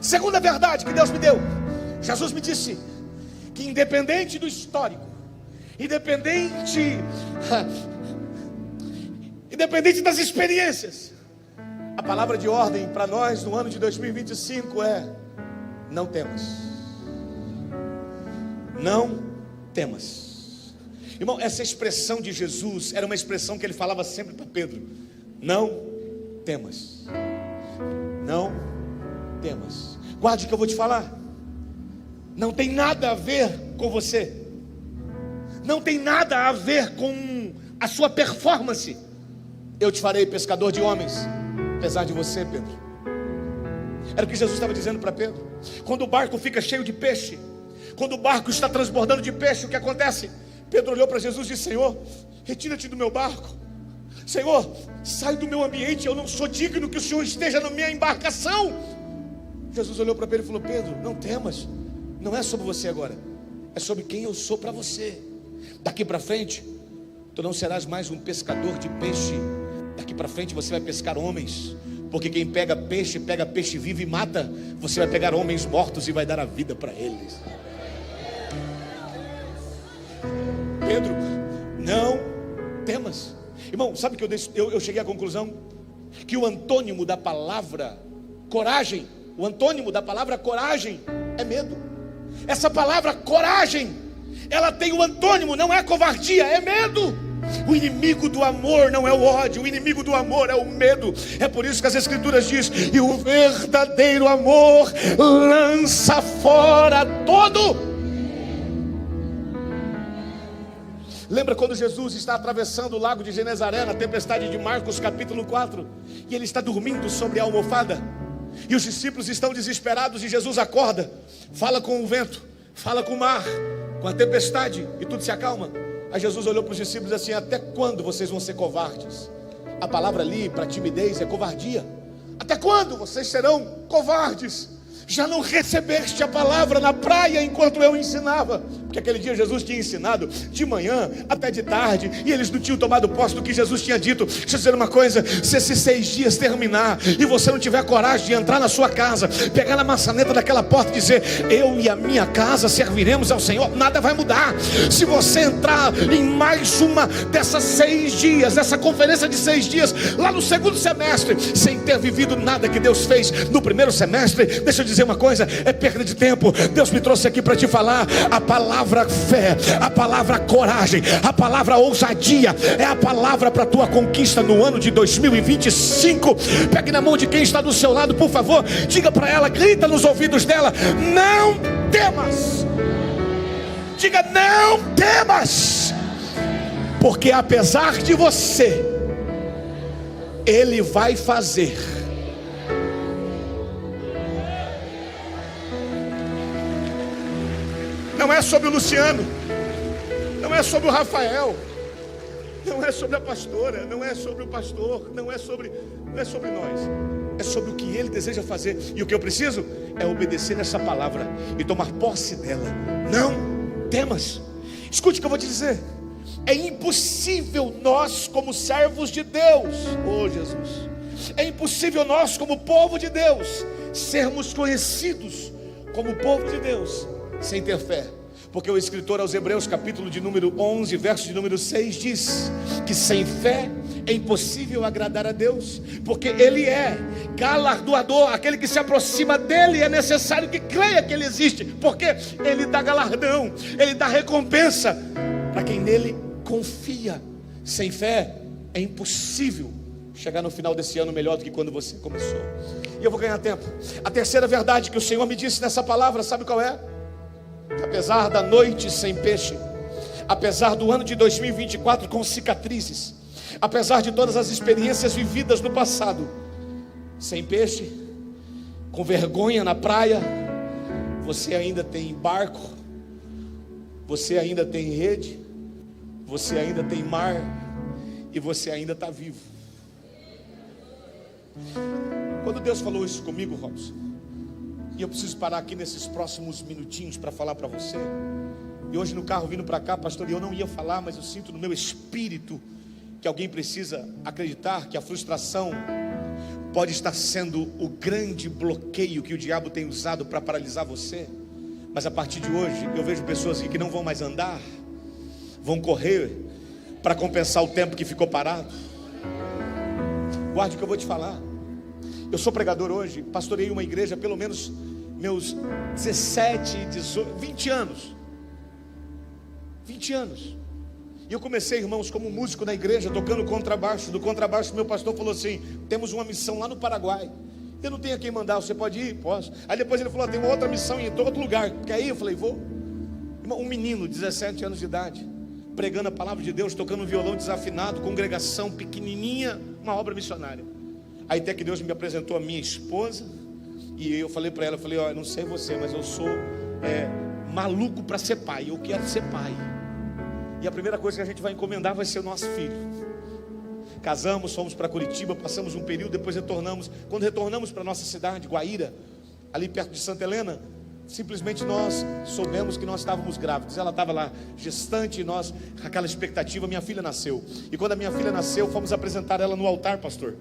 Speaker 1: Segunda verdade que Deus me deu: Jesus me disse que independente do histórico, independente das experiências, a palavra de ordem para nós no ano de 2025 é: não temas. Não temas. Irmão, essa expressão de Jesus era uma expressão que ele falava sempre para Pedro: não temas. Não temas. Guarde o que eu vou te falar. Não tem nada a ver com você, não tem nada a ver com a sua performance. Eu te farei pescador de homens, apesar de você, Pedro. Era o que Jesus estava dizendo para Pedro. Quando o barco fica cheio de peixe, quando o barco está transbordando de peixe, o que acontece? Pedro olhou para Jesus e disse: Senhor, retira-te do meu barco. Senhor, sai do meu ambiente, eu não sou digno que o Senhor esteja na minha embarcação. Jesus olhou para Pedro e falou: Pedro, não temas. Não é sobre você agora, é sobre quem eu sou para você. Daqui para frente, tu não serás mais um pescador de peixe. Daqui para frente você vai pescar homens, porque quem pega peixe vivo e mata. Você vai pegar homens mortos e vai dar a vida para eles. Pedro, não temas. Irmão, sabe que eu cheguei à conclusão que o antônimo da palavra coragem, o antônimo da palavra coragem é medo. Essa palavra coragem, ela tem o antônimo, não é covardia, é medo. O inimigo do amor não é o ódio, o inimigo do amor é o medo. É por isso que as escrituras dizem: e o verdadeiro amor lança fora todo. Lembra quando Jesus está atravessando o lago de Genezaré, na tempestade de Marcos capítulo 4, e ele está dormindo sobre a almofada, e os discípulos estão desesperados, e Jesus acorda, fala com o vento, fala com o mar, com a tempestade, e tudo se acalma. Aí Jesus olhou para os discípulos assim: até quando vocês vão ser covardes? A palavra ali para timidez é covardia. Até quando vocês serão covardes? Já não recebeste a palavra na praia enquanto eu ensinava? Porque aquele dia Jesus tinha ensinado de manhã até de tarde, e eles não tinham tomado posse do que Jesus tinha dito. Deixa eu dizer uma coisa: se esses 6 dias terminar e você não tiver coragem de entrar na sua casa, pegar na maçaneta daquela porta e dizer: eu e a minha casa serviremos ao Senhor, nada vai mudar. Se você entrar em mais uma dessas 6 dias, dessa conferência de 6 dias, lá no segundo semestre, sem ter vivido nada que Deus fez no primeiro semestre, deixa eu dizer uma coisa: é perda de tempo. Deus me trouxe aqui para te falar a palavra fé, a palavra coragem, a palavra ousadia, é a palavra para a tua conquista no ano de 2025. Pegue na mão de quem está do seu lado, por favor, diga para ela, grita nos ouvidos dela: não temas. Diga: não temas, porque apesar de você, Ele vai fazer. Não é sobre o Luciano, não é sobre o Rafael, não é sobre a pastora, não é sobre o pastor, não é sobre nós. É sobre o que Ele deseja fazer. E o que eu preciso é obedecer nessa palavra e tomar posse dela. Não temas. Escute o que eu vou te dizer. É impossível nós, como servos de Deus, oh Jesus, é impossível nós, como povo de Deus, sermos conhecidos como povo de Deus sem ter fé. Porque o escritor aos Hebreus, capítulo de número 11, verso de número 6, diz que sem fé é impossível agradar a Deus, porque Ele é galardoador. Aquele que se aproxima dEle é necessário que creia que Ele existe, porque Ele dá galardão, Ele dá recompensa para quem nele confia. Sem fé é impossível chegar no final desse ano melhor do que quando você começou. E eu vou ganhar tempo. A terceira verdade que o Senhor me disse nessa palavra, sabe qual é? Apesar da noite sem peixe, apesar do ano de 2024 com cicatrizes, apesar de todas as experiências vividas no passado, sem peixe, com vergonha na praia, você ainda tem barco, você ainda tem rede, você ainda tem mar, e você ainda está vivo. Quando Deus falou isso comigo, Robson, e eu preciso parar aqui nesses próximos minutinhos para falar para você. E hoje no carro vindo para cá, pastor, eu não ia falar, mas eu sinto no meu espírito que alguém precisa acreditar que a frustração pode estar sendo o grande bloqueio que o diabo tem usado para paralisar você. Mas a partir de hoje eu vejo pessoas aqui que não vão mais andar, vão correr para compensar o tempo que ficou parado. Guarde o que eu vou te falar. Eu sou pregador hoje, pastorei uma igreja pelo menos meus 17, 18, 20 anos. 20 anos. E eu comecei, irmãos, como músico na igreja, tocando contrabaixo. Do contrabaixo, meu pastor falou assim: temos uma missão lá no Paraguai. Eu não tenho a quem mandar, você pode ir? Posso. Aí depois ele falou: tem uma outra missão em outro lugar. Quer ir? Eu falei: vou. Um menino, 17 anos de idade, pregando a palavra de Deus, tocando um violão desafinado, congregação pequenininha, uma obra missionária. Aí até que Deus me apresentou a minha esposa, e eu falei para ela, eu falei: ó, não sei você, mas eu sou maluco para ser pai, eu quero ser pai. E a primeira coisa que a gente vai encomendar vai ser o nosso filho. Casamos, fomos para Curitiba, passamos um período, depois retornamos. Quando retornamos para a nossa cidade, Guaíra, ali perto de Santa Helena, simplesmente nós soubemos que nós estávamos grávidos. Ela estava lá gestante, e nós com aquela expectativa. Minha filha nasceu, e quando a minha filha nasceu, fomos apresentar ela no altar, pastor.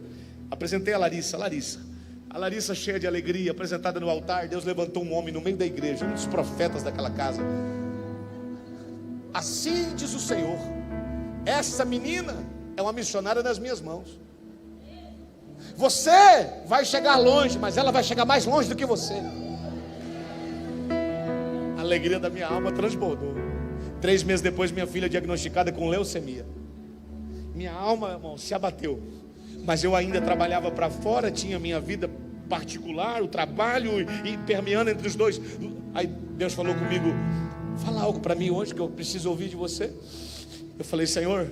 Speaker 1: Apresentei a Larissa, a Larissa cheia de alegria, apresentada no altar. Deus levantou um homem no meio da igreja, um dos profetas daquela casa. Assim diz o Senhor: essa menina é uma missionária nas minhas mãos. Você vai chegar longe, mas ela vai chegar mais longe do que você. A alegria da minha alma transbordou. 3 meses depois, minha filha diagnosticada com leucemia. Minha alma, irmão, se abateu. Mas eu ainda trabalhava para fora, tinha minha vida particular, o trabalho, e permeando entre os dois. Aí Deus falou comigo: fala algo para mim hoje que eu preciso ouvir de você. Eu falei: Senhor,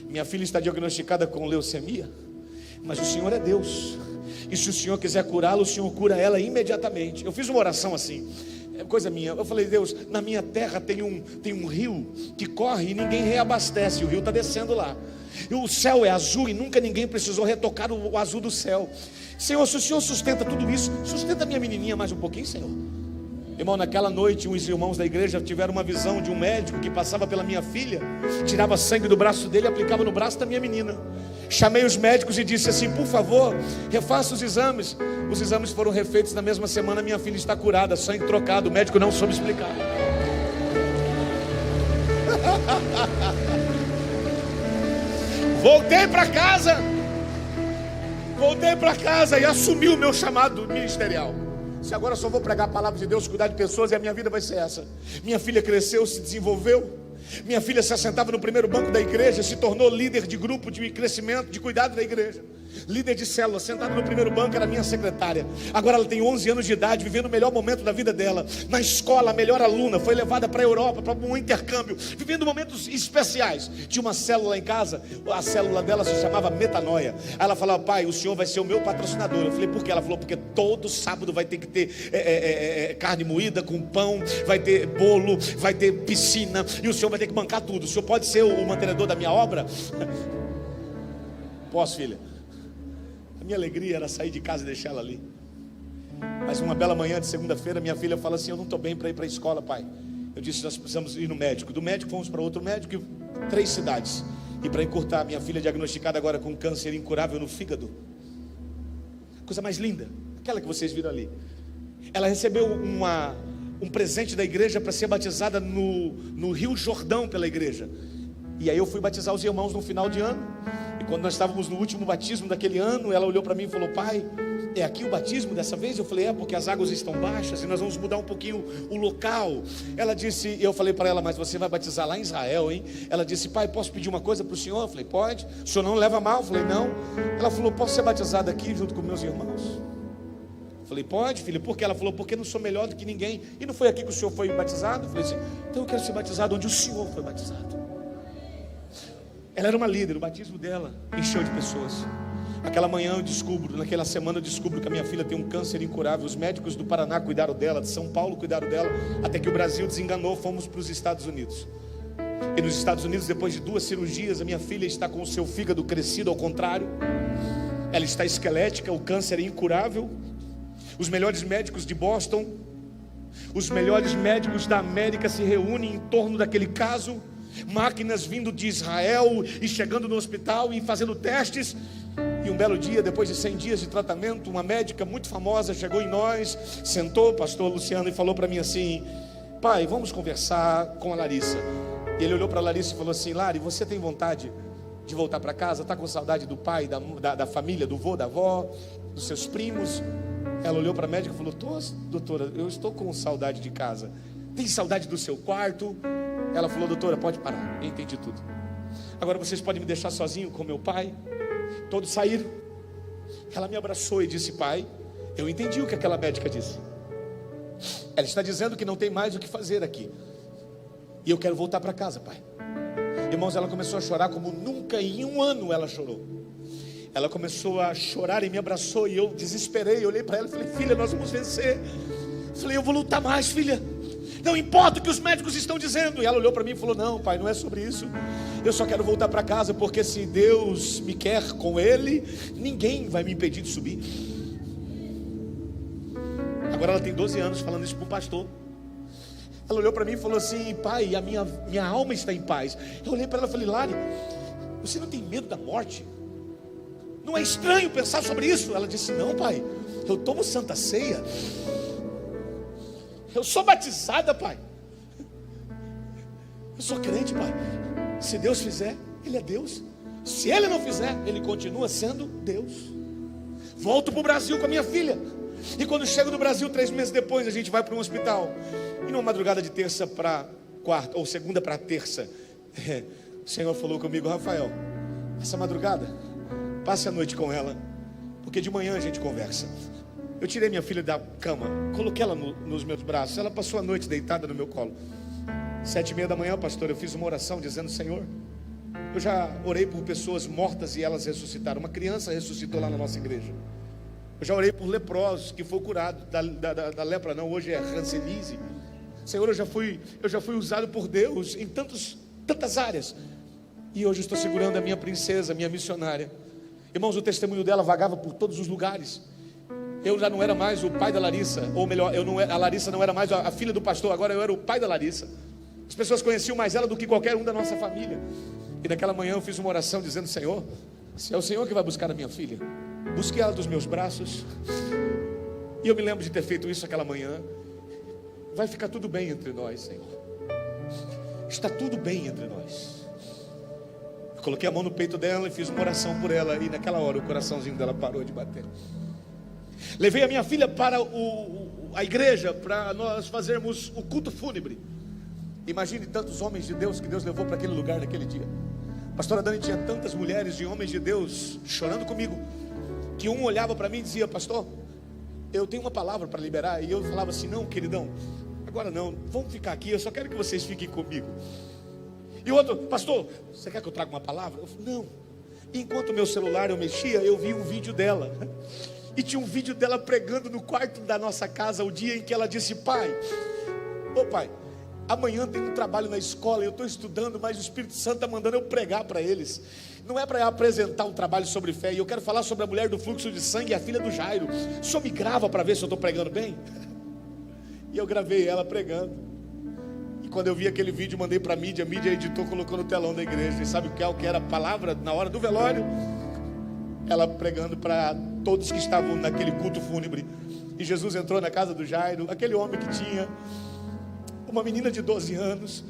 Speaker 1: minha filha está diagnosticada com leucemia, mas o Senhor é Deus, e se o Senhor quiser curá-la, o Senhor cura ela imediatamente. Eu fiz uma oração assim, é coisa minha. Eu falei: Deus, na minha terra tem um rio que corre e ninguém reabastece, o rio está descendo lá, e o céu é azul e nunca ninguém precisou retocar o azul do céu. Senhor, se o Senhor sustenta tudo isso, sustenta minha menininha mais um pouquinho, Senhor. Irmão, naquela noite, uns irmãos da igreja tiveram uma visão de um médico que passava pela minha filha, tirava sangue do braço dele e aplicava no braço da minha menina. Chamei os médicos e disse assim: por favor, refaça os exames. Os exames foram refeitos na mesma semana. Minha filha está curada, sangue trocado. O médico não soube explicar. Voltei para casa e assumi o meu chamado ministerial. Se agora só vou pregar a palavra de Deus, cuidar de pessoas, e a minha vida vai ser essa. Minha filha cresceu, se desenvolveu. Minha filha se assentava no primeiro banco da igreja, se tornou líder de grupo de crescimento, de cuidado da igreja, líder de célula, sentada no primeiro banco, era minha secretária. Agora ela tem 11 anos de idade, vivendo o melhor momento da vida dela. Na escola, a melhor aluna, foi levada para a Europa, para um intercâmbio, vivendo momentos especiais. Tinha uma célula lá em casa, a célula dela se chamava Metanoia. Aí ela falava: pai, o senhor vai ser o meu patrocinador. Eu falei: por quê? Ela falou: porque todo sábado vai ter que ter carne moída com pão, vai ter bolo, vai ter piscina, e o senhor vai ter que bancar tudo. O senhor pode ser o mantenedor da minha obra? Posso, filha? A minha alegria era sair de casa e deixar ela ali. Mas uma bela manhã de segunda-feira, minha filha fala assim: eu não estou bem para ir para a escola, pai. Eu disse: nós precisamos ir no médico. Do médico fomos para outro médico, 3 cidades. E para encurtar, minha filha diagnosticada agora com câncer incurável no fígado. Coisa mais linda, aquela que vocês viram ali. Ela recebeu um presente da igreja para ser batizada no Rio Jordão pela igreja. E aí eu fui batizar os irmãos no final de ano. E quando nós estávamos no último batismo daquele ano, ela olhou para mim e falou: pai, é aqui o batismo dessa vez? Eu falei: é, porque as águas estão baixas e nós vamos mudar um pouquinho o local. Ela disse, eu falei para ela: mas você vai batizar lá em Israel, hein? Ela disse: pai, posso pedir uma coisa para o senhor? Eu falei: pode. O senhor não leva mal? Eu falei: não. Ela falou: posso ser batizada aqui junto com meus irmãos? Eu falei: pode, filha. Por quê? Ela falou: porque não sou melhor do que ninguém. E não foi aqui que o senhor foi batizado? Eu falei assim: então eu quero ser batizado onde o senhor foi batizado. Ela era uma líder, o batismo dela encheu de pessoas. Aquela manhã eu descubro, naquela semana eu descubro que a minha filha tem um câncer incurável. Os médicos do Paraná cuidaram dela, de São Paulo cuidaram dela, até que o Brasil desenganou, fomos para os Estados Unidos. E nos Estados Unidos, depois de 2 cirurgias, a minha filha está com o seu fígado crescido ao contrário. Ela está esquelética, o câncer é incurável. Os melhores médicos de Boston, os melhores médicos da América se reúnem em torno daquele caso. Máquinas vindo de Israel e chegando no hospital e fazendo testes. E um belo dia, depois de 100 dias de tratamento, uma médica muito famosa chegou em nós, sentou, pastor Luciano, e falou para mim assim: pai, vamos conversar com a Larissa. E ele olhou para a Larissa e falou assim: Lari, você tem vontade de voltar para casa? Está com saudade do pai, da família, do vô, da avó, dos seus primos? Ela olhou para a médica e falou: doutora, eu estou com saudade de casa. Tem saudade do seu quarto? Ela falou: doutora, pode parar, eu entendi tudo. Agora vocês podem me deixar sozinho com meu pai? Todos saíram. Ela me abraçou e disse: pai, eu entendi o que aquela médica disse. Ela está dizendo que não tem mais o que fazer aqui, e eu quero voltar para casa, pai. Irmãos, ela começou a chorar como nunca em um ano ela chorou. Ela começou a chorar e me abraçou, e eu desesperei, olhei para ela e falei: filha, nós vamos vencer. Falei: eu vou lutar mais, filha. Não importa o que os médicos estão dizendo. E ela olhou para mim e falou: não, pai, não é sobre isso. Eu só quero voltar para casa, porque se Deus me quer com Ele, ninguém vai me impedir de subir. Agora ela tem 12 anos falando isso para um pastor. Ela olhou para mim e falou assim: pai, a minha alma está em paz. Eu olhei para ela e falei: Lari, você não tem medo da morte? Não é estranho pensar sobre isso? Ela disse: não, pai, eu tomo Santa Ceia, eu sou batizada, pai, eu sou crente, pai. Se Deus fizer, Ele é Deus. Se Ele não fizer, Ele continua sendo Deus. Volto para o Brasil com a minha filha. E quando chego no Brasil, 3 meses depois, a gente vai para um hospital. E numa madrugada de terça para quarta, ou segunda para terça, o Senhor falou comigo: Rafael, essa madrugada, passe a noite com ela, porque de manhã a gente conversa. Eu tirei minha filha da cama, coloquei ela nos meus braços. Ela passou a noite deitada no meu colo. 7:30 da manhã, pastor, eu fiz uma oração dizendo: Senhor, Eu já orei por pessoas mortas e elas ressuscitaram. Uma criança ressuscitou lá na nossa igreja. Eu já orei por leprosos que foi curado da lepra, não, hoje é rancelise. Senhor, eu já fui usado por Deus em tantas áreas. E hoje eu estou segurando a minha princesa, a minha missionária. Irmãos, o testemunho dela vagava por todos os lugares. Eu já não era mais o pai da Larissa, ou melhor, a Larissa não era mais a filha do pastor, agora eu era o pai da Larissa. As pessoas conheciam mais ela do que qualquer um da nossa família. E naquela manhã eu fiz uma oração dizendo: Senhor, se é o Senhor que vai buscar a minha filha, busque ela dos meus braços. E eu me lembro de ter feito isso aquela manhã. Vai ficar tudo bem entre nós, Senhor. Está tudo bem entre nós. Eu coloquei a mão no peito dela e fiz uma oração por ela. E naquela hora o coraçãozinho dela parou de bater. Levei a minha filha para a igreja para nós fazermos o culto fúnebre. Imagine tantos homens de Deus que Deus levou para aquele lugar naquele dia. A pastora Dani tinha tantas mulheres e homens de Deus chorando comigo, que um olhava para mim e dizia: pastor, eu tenho uma palavra para liberar. E eu falava assim: não, queridão, agora não, vamos ficar aqui, eu só quero que vocês fiquem comigo. E o outro: pastor, você quer que eu traga uma palavra? Eu falei: não. E enquanto o meu celular eu mexia, eu vi um vídeo dela. E tinha um vídeo dela pregando no quarto da nossa casa, o dia em que ela disse: pai, amanhã tem um trabalho na escola, eu estou estudando, mas o Espírito Santo está mandando eu pregar para eles. Não é para eu apresentar um trabalho sobre fé, e eu quero falar sobre a mulher do fluxo de sangue e a filha do Jairo. O senhor me grava para ver se eu estou pregando bem? E eu gravei ela pregando. E quando eu vi aquele vídeo, mandei para a mídia editou, colocou no telão da igreja. E sabe o que era a palavra na hora do velório? Ela pregando para todos que estavam naquele culto fúnebre. E Jesus entrou na casa do Jairo, aquele homem que tinha uma menina de 12 anos.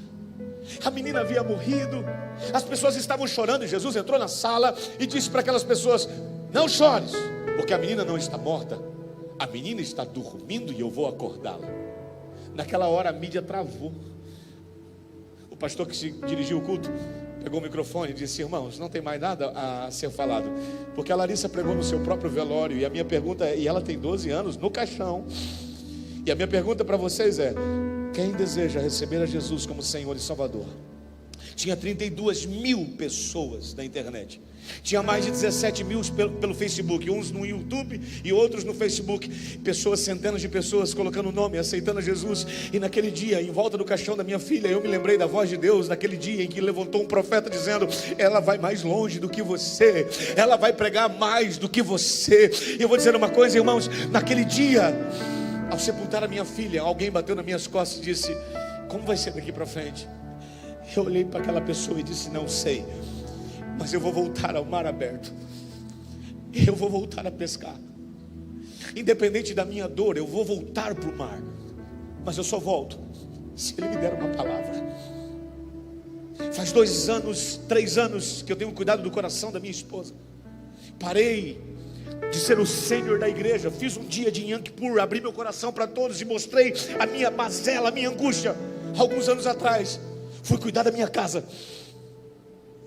Speaker 1: A menina havia morrido, as pessoas estavam chorando, e Jesus entrou na sala e disse para aquelas pessoas: não chores, porque a menina não está morta, a menina está dormindo e eu vou acordá-la. Naquela hora a mídia travou. O pastor que se dirigiu ao culto pegou o microfone e disse: irmãos, não tem mais nada a ser falado, porque a Larissa pregou no seu próprio velório. E a minha pergunta é, e ela tem 12 anos no caixão, e a minha pergunta para vocês é: quem deseja receber a Jesus como Senhor e Salvador? Tinha 32 mil pessoas na internet. Tinha mais de 17 mil pelo Facebook. Uns no YouTube e outros no Facebook. Pessoas, centenas de pessoas colocando o nome, aceitando a Jesus. E naquele dia, em volta do caixão da minha filha, eu me lembrei da voz de Deus. Naquele dia em que levantou um profeta dizendo: ela vai mais longe do que você, ela vai pregar mais do que você. E eu vou dizer uma coisa, irmãos. Naquele dia, ao sepultar a minha filha, alguém bateu nas minhas costas e disse: como vai ser daqui para frente? Eu olhei para aquela pessoa e disse: não sei, mas eu vou voltar ao mar aberto. Eu vou voltar a pescar. Independente da minha dor, eu vou voltar para o mar. Mas eu só volto se Ele me der uma palavra. Faz 2 anos, 3 anos que eu tenho cuidado do coração da minha esposa. Parei de ser o sênior da igreja. Fiz um dia de Yom Kippur, abri meu coração para todos e mostrei a minha mazela, a minha angústia. Alguns anos atrás, fui cuidar da minha casa.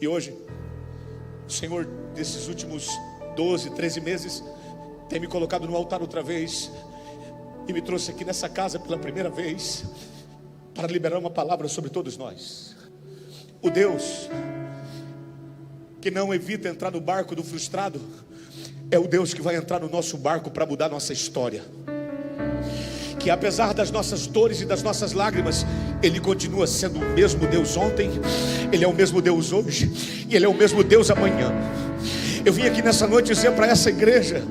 Speaker 1: E hoje, o Senhor, desses últimos 12, 13 meses, tem me colocado no altar outra vez, e me trouxe aqui nessa casa pela primeira vez, para liberar uma palavra sobre todos nós. O Deus que não evita entrar no barco do frustrado, é o Deus que vai entrar no nosso barco para mudar nossa história. Que apesar das nossas dores e das nossas lágrimas, Ele continua sendo o mesmo Deus ontem, Ele é o mesmo Deus hoje, e Ele é o mesmo Deus amanhã. Eu vim aqui nessa noite dizer para essa igreja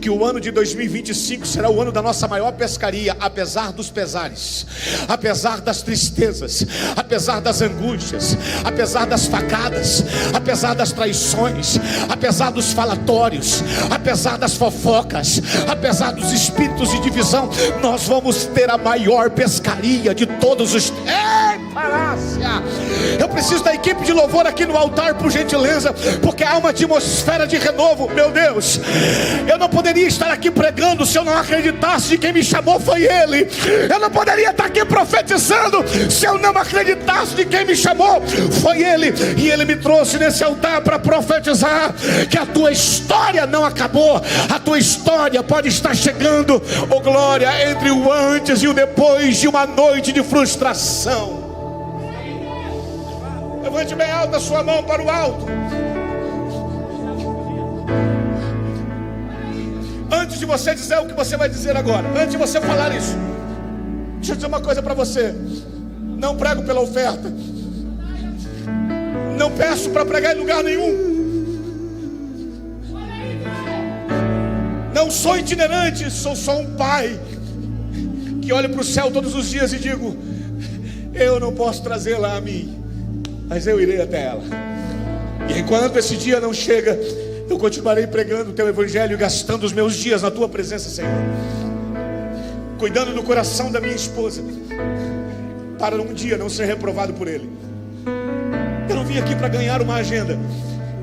Speaker 1: que o ano de 2025 será o ano da nossa maior pescaria, apesar dos pesares, apesar das tristezas, apesar das angústias, apesar das facadas, apesar das traições, apesar dos falatórios, apesar das fofocas, apesar dos espíritos de divisão. Nós vamos ter a maior pescaria de todos os... Eu preciso da equipe de louvor aqui no altar, por gentileza, porque há uma atmosfera de renovo. Meu Deus, eu não poderia estar aqui pregando se eu não acreditasse que quem me chamou foi Ele. Eu não poderia estar aqui profetizando se eu não acreditasse que quem me chamou foi Ele. E Ele me trouxe nesse altar para profetizar que a tua história não acabou. A tua história pode estar chegando, oh glória, entre o antes e o depois de uma noite de frustração. Eu Levante bem alta a sua mão para o alto. Antes de você dizer o que você vai dizer agora, antes de você falar isso, deixa eu dizer uma coisa para você. Não prego pela oferta. Não peço para pregar em lugar nenhum. Não sou itinerante, sou só um pai que olha para o céu todos os dias e digo: eu não posso trazê-la a mim, mas eu irei até ela. E enquanto esse dia não chega, eu continuarei pregando o teu evangelho e gastando os meus dias na tua presença, Senhor, cuidando do coração da minha esposa, para um dia não ser reprovado por ele. Eu não vim aqui para ganhar uma agenda.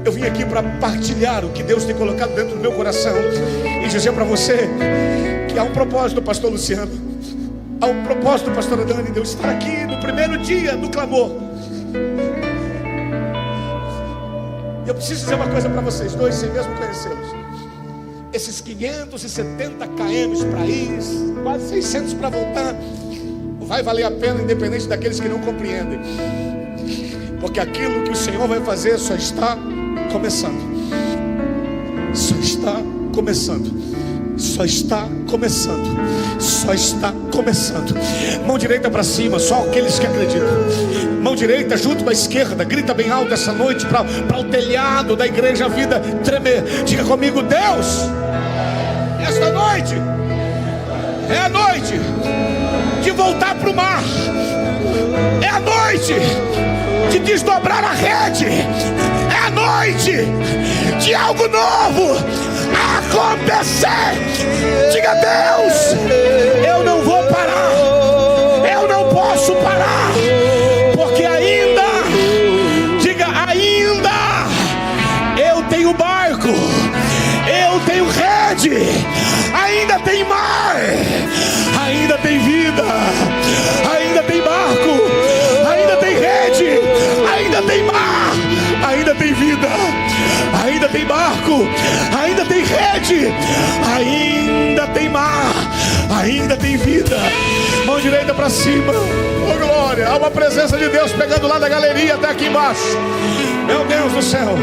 Speaker 1: Eu vim aqui para partilhar o que Deus tem colocado dentro do meu coração e dizer para você que há um propósito, pastor Luciano, há um propósito, pastora Dani, de eu estar aqui no primeiro dia do clamor. Eu preciso dizer uma coisa para vocês dois, sem mesmo conhecê-los. Esses 570 km para ir, quase 600 para voltar, vai valer a pena, independente daqueles que não compreendem, porque aquilo que o Senhor vai fazer só está começando. Só está começando. Só está começando. Só está começando. Mão direita para cima, só aqueles que acreditam. Mão direita junto com a esquerda. Grita bem alto essa noite para o telhado da igreja Vida tremer. Diga comigo: Deus, esta noite é a noite de voltar para o mar. É a noite de desdobrar a rede. É a noite de algo novo acontecer. Diga: Deus, eu não vou parar. Eu não posso parar, porque ainda, diga, ainda eu tenho barco, eu tenho rede, ainda tem mar, ainda tem vida, ainda tem barco, ainda tem rede, ainda tem mar, ainda tem vida, ainda tem barco, ainda tem rede, ainda tem mar, ainda tem vida. Mão direita para cima. Oh glória, há uma presença de Deus pegando lá da galeria até aqui embaixo. Meu Deus do céu.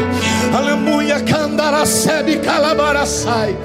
Speaker 1: Aleluia, candaracebe calabaraçai.